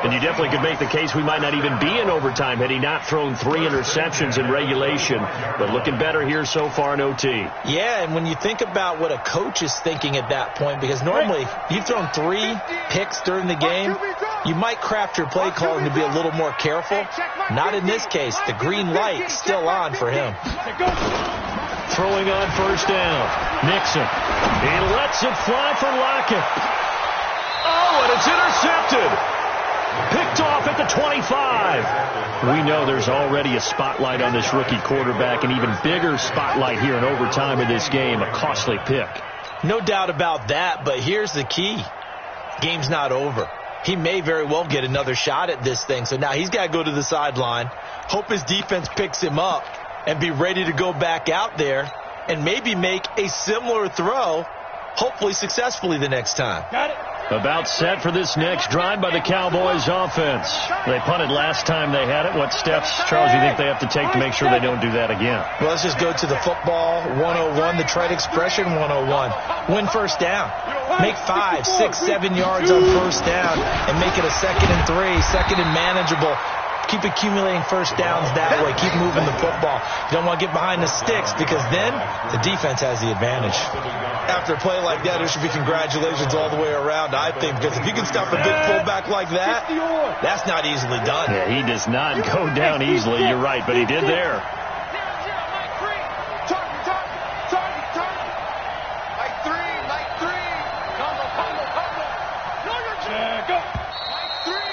And you definitely could make the case we might not even be in overtime had he not thrown 3 interceptions in regulation. But looking better here so far in OT. Yeah, and when you think about what a coach is thinking at that point, because normally you've thrown 3 picks during the game, you might craft your play calling to be a little more careful. Not in this case. The green light still on for him. Throwing on 1st down. Nixon. He lets it fly for Lockett. Oh, and it's intercepted. Picked off at the 25. We know there's already a spotlight on this rookie quarterback, an even bigger spotlight here in overtime of this game. A costly pick. No doubt about that, but here's the key. Game's not over. He may very well get another shot at this thing. So now he's got to go to the sideline, hope his defense picks him up, and be ready to go back out there and maybe make a similar throw, hopefully successfully the next time. Got it. About set for this next drive by the Cowboys offense. They punted last time they had it. What steps, Charles, you think they have to take to make sure they don't do that again? Well, let's just go to the football 101, the trade expression 101. Win 1st down. Make 5, 6, 7 yards on 1st down and make it a 2nd and 3, 2nd and manageable. Keep accumulating 1st downs that way. Keep moving the football. You don't want to get behind the sticks because then the defense has the advantage. After a play like that, there should be congratulations all the way around, I think, because if you can stop a big pullback like that, that's not easily done. Yeah, he does not go down easily. You're right, but he did there.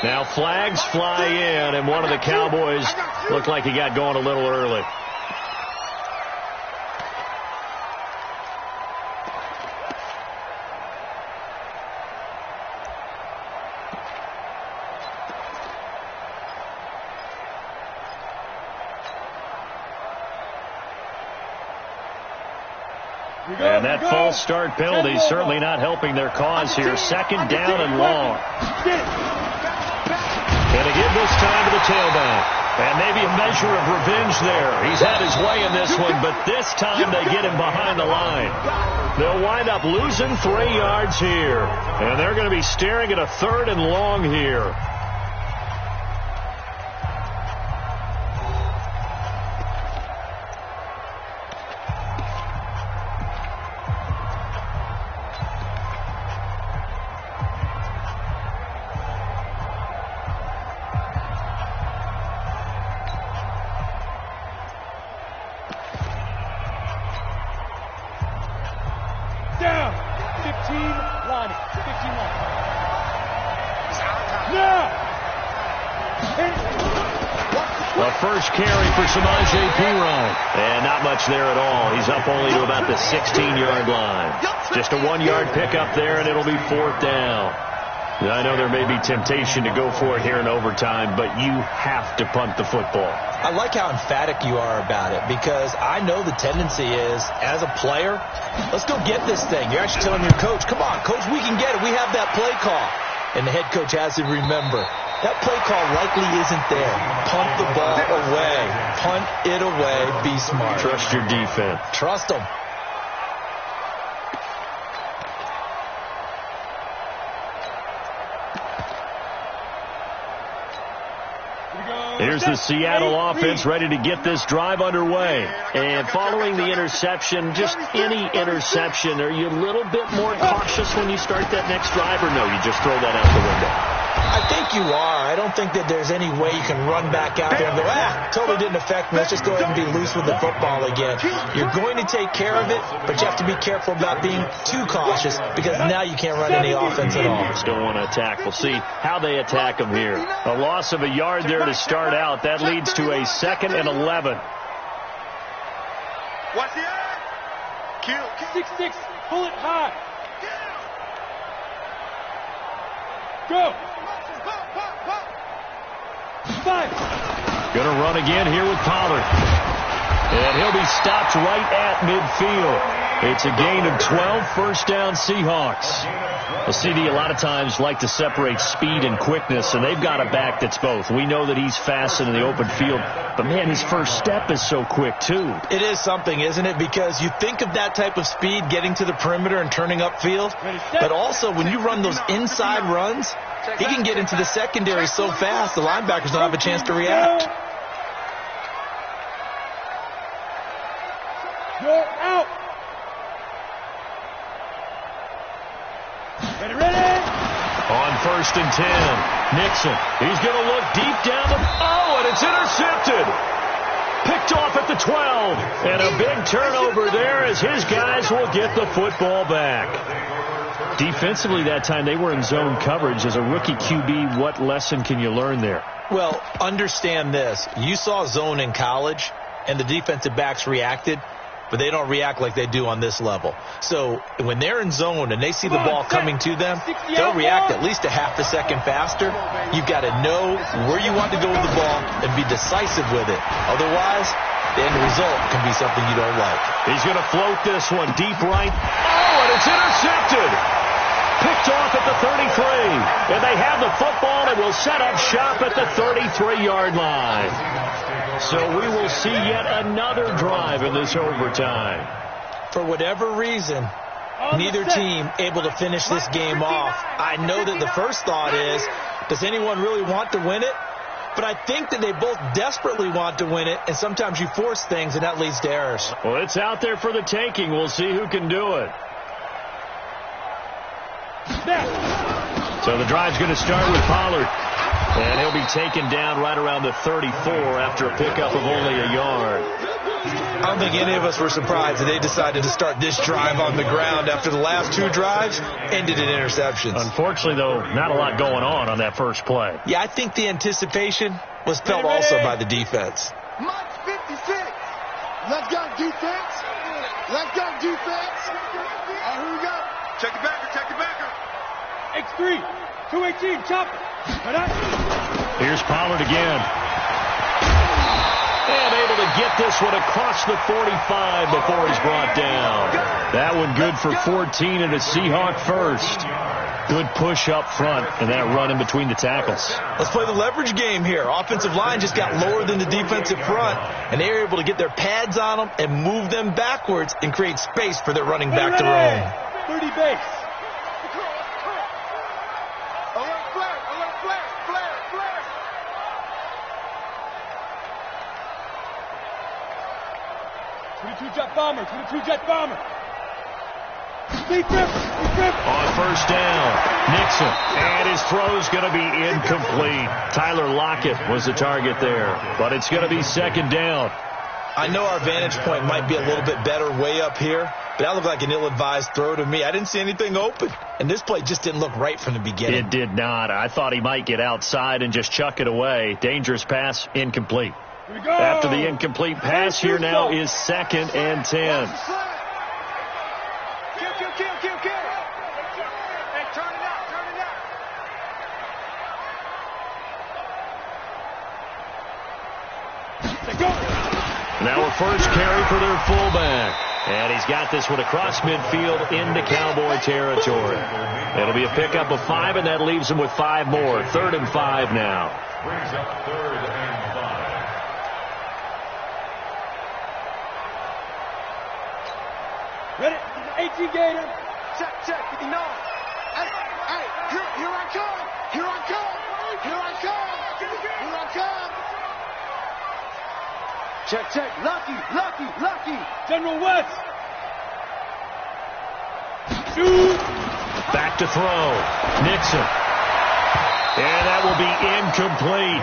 Now flags fly in, and one of the Cowboys looked like he got going a little early. And that false start penalty certainly not helping their cause here. 2nd down and long. And again this time to the tailback. And maybe a measure of revenge there. He's had his way in this one, but this time they get him behind the line. They'll wind up losing 3 yards here. And they're going to be staring at a 3rd and long here. And not much there at all. He's up only to about the 16-yard line. Just a 1-yard pickup there, and it'll be 4th down. I know there may be temptation to go for it here in overtime, but you have to punt the football. I like how emphatic you are about it, because I know the tendency is, as a player, let's go get this thing. You're actually telling your coach, come on, coach, we can get it. We have that play call. And the head coach has to remember, that play call likely isn't there. Punt the ball away. Punt it away. Be smart. Trust your defense. Trust them. Here's the Seattle offense ready to get this drive underway. And following the interception, just any interception, are you a little bit more cautious when you start that next drive, or no, you just throw that out the window? I think you are. I don't think that there's any way you can run back out there and go, totally didn't affect me. Let's just go ahead and be loose with the football again. You're going to take care of it, but you have to be careful about being too cautious because now you can't run any offense at all. Just don't want to attack. We'll see how they attack them here. A loss of a yard there to start out. That leads to a 2nd and 11. Watch the eye. Kill. 6-6. Pull it high. Go. Going to run again here with Pollard. And he'll be stopped right at midfield. It's a gain of 12, first down Seahawks. Well, CD a lot of times like to separate speed and quickness, and they've got a back that's both. We know that he's fast in the open field, but, man, his first step is so quick, too. It is something, isn't it? Because you think of that type of speed getting to the perimeter and turning upfield, but also when you run those inside runs, he can get into the secondary so fast the linebackers don't have a chance to react. You're out. Ready. On 1st and 10, Nixon. He's going to look deep down the... Oh, and it's intercepted. Picked off at the 12. And a big turnover there as his guys will get the football back. Defensively that time, they were in zone coverage. As a rookie QB, what lesson can you learn there? Well, understand this. You saw zone in college, and the defensive backs reacted, but they don't react like they do on this level. So when they're in zone and they see the ball coming to them, they'll react at least a half a second faster. You've got to know where you want to go with the ball and be decisive with it. Otherwise, the end result can be something you don't like. He's going to float this one deep right. Oh, and it's intercepted. Picked off at the 33. And they have the football and will set up shop at the 33-yard line. So we will see yet another drive in this overtime. For whatever reason, neither team able to finish this game off. I know that the first thought is, does anyone really want to win it? But I think that they both desperately want to win it, and sometimes you force things, and that leads to errors. Well, it's out there for the taking. We'll see who can do it. So the drive's going to start with Pollard. And he'll be taken down right around the 34 after a pickup of only a yard. I don't think any of us were surprised that they decided to start this drive on the ground after the last two drives ended in interceptions. Unfortunately, though, not a lot going on that first play. Yeah, I think the anticipation was felt also by the defense. Mike 56. Let's go, defense. Let's go, defense. All right, here we go. Check it backer, check it backer. X3, 218, chopper. Here's Pollard again. And able to get this one across the 45 before he's brought down. That one good for 14 and a Seahawk first. Good push up front and that run in between the tackles. Let's play the leverage game here. Offensive line just got lower than the defensive front, and they were able to get their pads on them and move them backwards and create space for their running back to roam. 30 base. Jet bomber, 22-jet bomber. On first down, Nixon, and his throw's going to be incomplete. Tyler Lockett was the target there, but it's going to be 2nd down. I know our vantage point might be a little bit better way up here, but that looked like an ill-advised throw to me. I didn't see anything open, and this play just didn't look right from the beginning. It did not. I thought he might get outside and just chuck it away. Dangerous pass, incomplete. After the incomplete pass, here now is 2nd and 10. Kill. Hey, turn it out. Now a first carry for their fullback. And he's got this one across midfield into Cowboy territory. It'll be a pickup of 5, and that leaves him with 5 more. 3rd and 5 now. Brings up 3rd and 5. Ready? 18 Gator. Check, 59. Hey, here I come. Check. Lucky. General West. Shoot. Back to throw. Nixon. And that will be incomplete.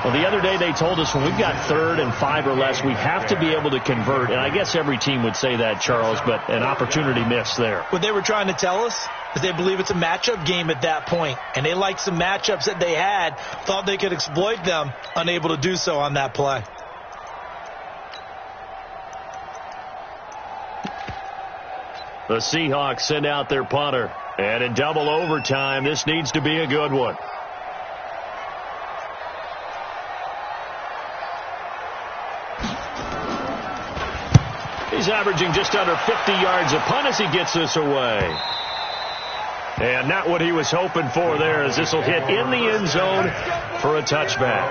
Well, the other day they told us when we've got 3rd and 5 or less, we have to be able to convert. And I guess every team would say that, Charles, but an opportunity missed there. What they were trying to tell us is they believe it's a matchup game at that point. And they liked some matchups that they had, thought they could exploit them, unable to do so on that play. The Seahawks send out their punter. And in double overtime, this needs to be a good one. He's averaging just under 50 yards a punt as he gets this away. And not what he was hoping for there, as this will hit in the end zone for a touchback.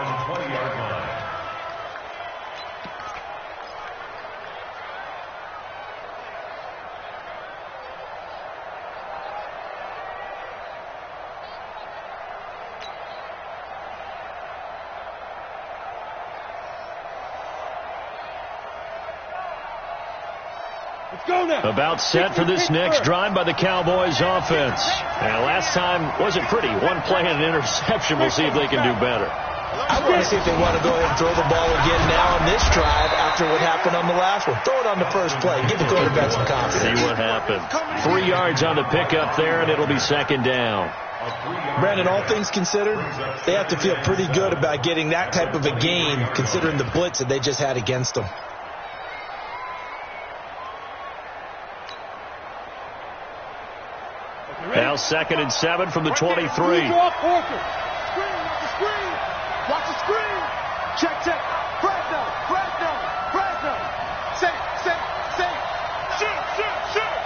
About set for this next drive by the Cowboys offense. And last time wasn't pretty. One play and an interception. We'll see if they can do better. I want to see if they want to go ahead and throw the ball again now on this drive after what happened on the last one. Throw it on the first play. Give the quarterback some confidence. See what happened. 3 yards on the pickup there, and it'll be 2nd down. Brandon, all things considered, they have to feel pretty good about getting that type of a gain considering the blitz that they just had against them. Now 2nd and 7 from the 23. Watch the screen. Check. Fresno. Safe. Shoot.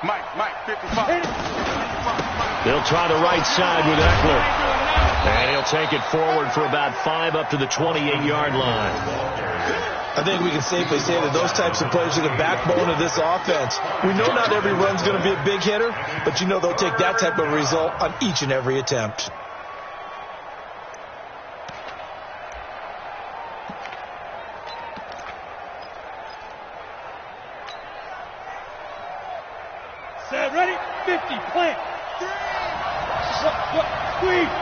Mike, 55. They'll try the right side with Eckler. And he'll take it forward for about 5 up to the 28-yard line. I think we can safely say that those types of plays are the backbone of this offense. We know not every run's going to be a big hitter, but you know they'll take that type of result on each and every attempt. Set, ready, 50, plant. Squeeze.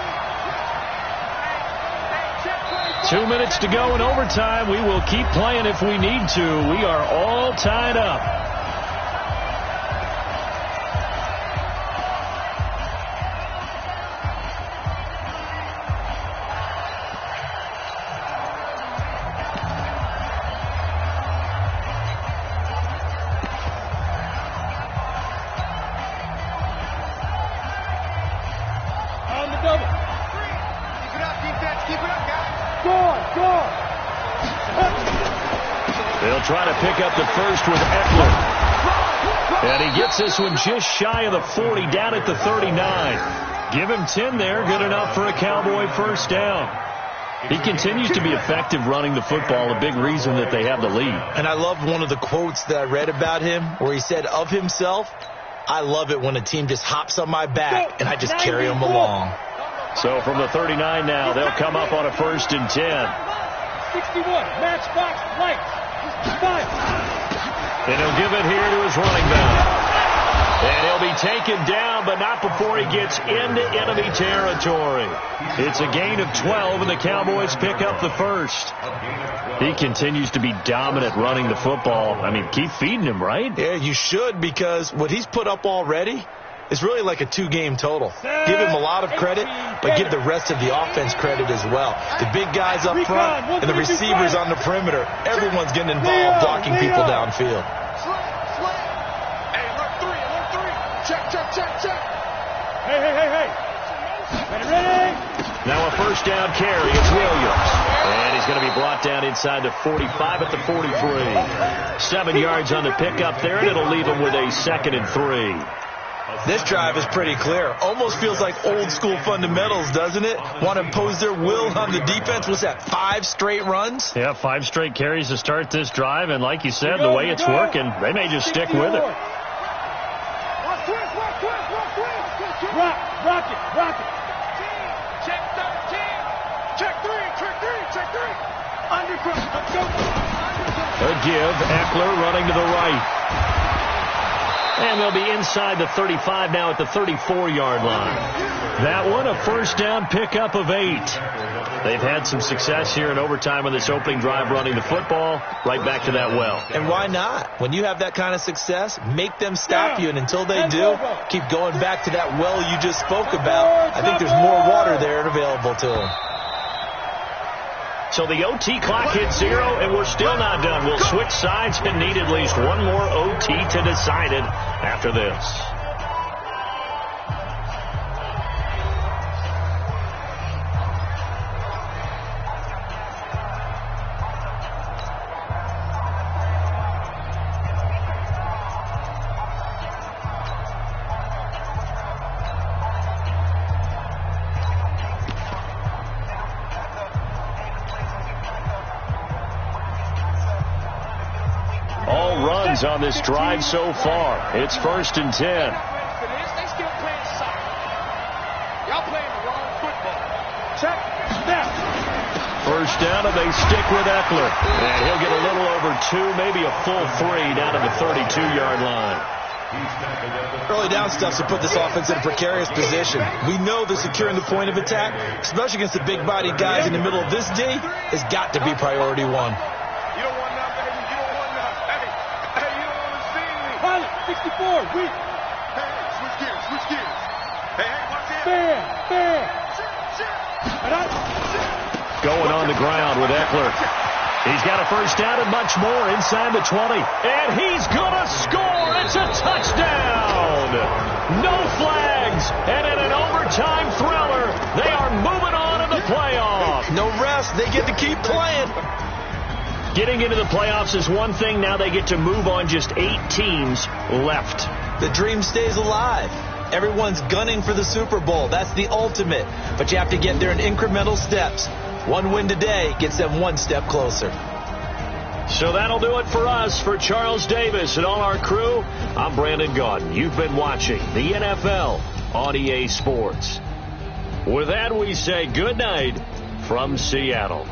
2 minutes to go in overtime. We will keep playing if we need to. We are all tied up. On the double. Keep it up, defense. Keep it up, guys. Score. They'll try to pick up the first with Eckler. And he gets this one just shy of the 40, down at the 39. Give him 10 there, good enough for a Cowboy first down. He continues to be effective running the football, a big reason that they have the lead. And I loved one of the quotes that I read about him where he said of himself, I love it when a team just hops on my back and I just carry them along. So from the 39 now, they'll come up on a 1st and 10. 61, matchbox, lights. 5. And he'll give it here to his running back. And he'll be taken down, but not before he gets into enemy territory. It's a gain of 12, and the Cowboys pick up the first. He continues to be dominant running the football. I mean, keep feeding him, right? Yeah, you should, because what he's put up already is really like a 2-game total. Give him a lot of credit, but give the rest of the offense credit as well. The big guys up front and the receivers on the perimeter, everyone's getting involved blocking people downfield. Hey, look three. Check. Hey. Ready. Now a first down carry. It's Williams. And he's going to be brought down inside the 45 at the 43. 7 yards on the pickup there, and it'll leave him with a 2nd and 3. This drive is pretty clear. Almost feels like old school fundamentals, doesn't it? Want to impose their will on the defense. What's that, 5 straight runs? Yeah, 5 straight carries to start this drive. And like you said, the way it's working, they may just stick with it. Rock it. A give. Eckler running to the right. And they'll be inside the 35 now at the 34-yard line. That one, a first down pickup of 8. They've had some success here in overtime on this opening drive running the football. Right back to that well. And why not? When you have that kind of success, make them stop you. And until they do, keep going back to that well you just spoke about. I think there's more water there available to them. So the OT clock hits 0, and we're still not done. We'll switch sides and need at least one more OT to decide it after this. On this drive so far, it's 1st and 10. They still playing soccer. Y'all playing the wrong football. Check, snap. First down, and they stick with Eckler. And he'll get a little over 2, maybe a full 3 down to the 32-yard line. Early down stuff to put this offense in a precarious position. We know that securing the point of attack, especially against the big-bodied guys in the middle of this D, has got to be priority 1. 64, weak. Hey, switch gears. Hey, watch it. Fair. Going on the ground with Eckler. He's got a first down and much more inside the 20. And he's going to score. It's a touchdown. No flags. And in an overtime thriller, they are moving on in the playoff. No rest. They get to keep playing. Getting into the playoffs is one thing. Now they get to move on. Just 8 teams left. The dream stays alive. Everyone's gunning for the Super Bowl. That's the ultimate. But you have to get there in incremental steps. One win today gets them one step closer. So that'll do it for us. For Charles Davis and all our crew, I'm Brandon Gaudin. You've been watching the NFL on EA Sports. With that, we say good night from Seattle.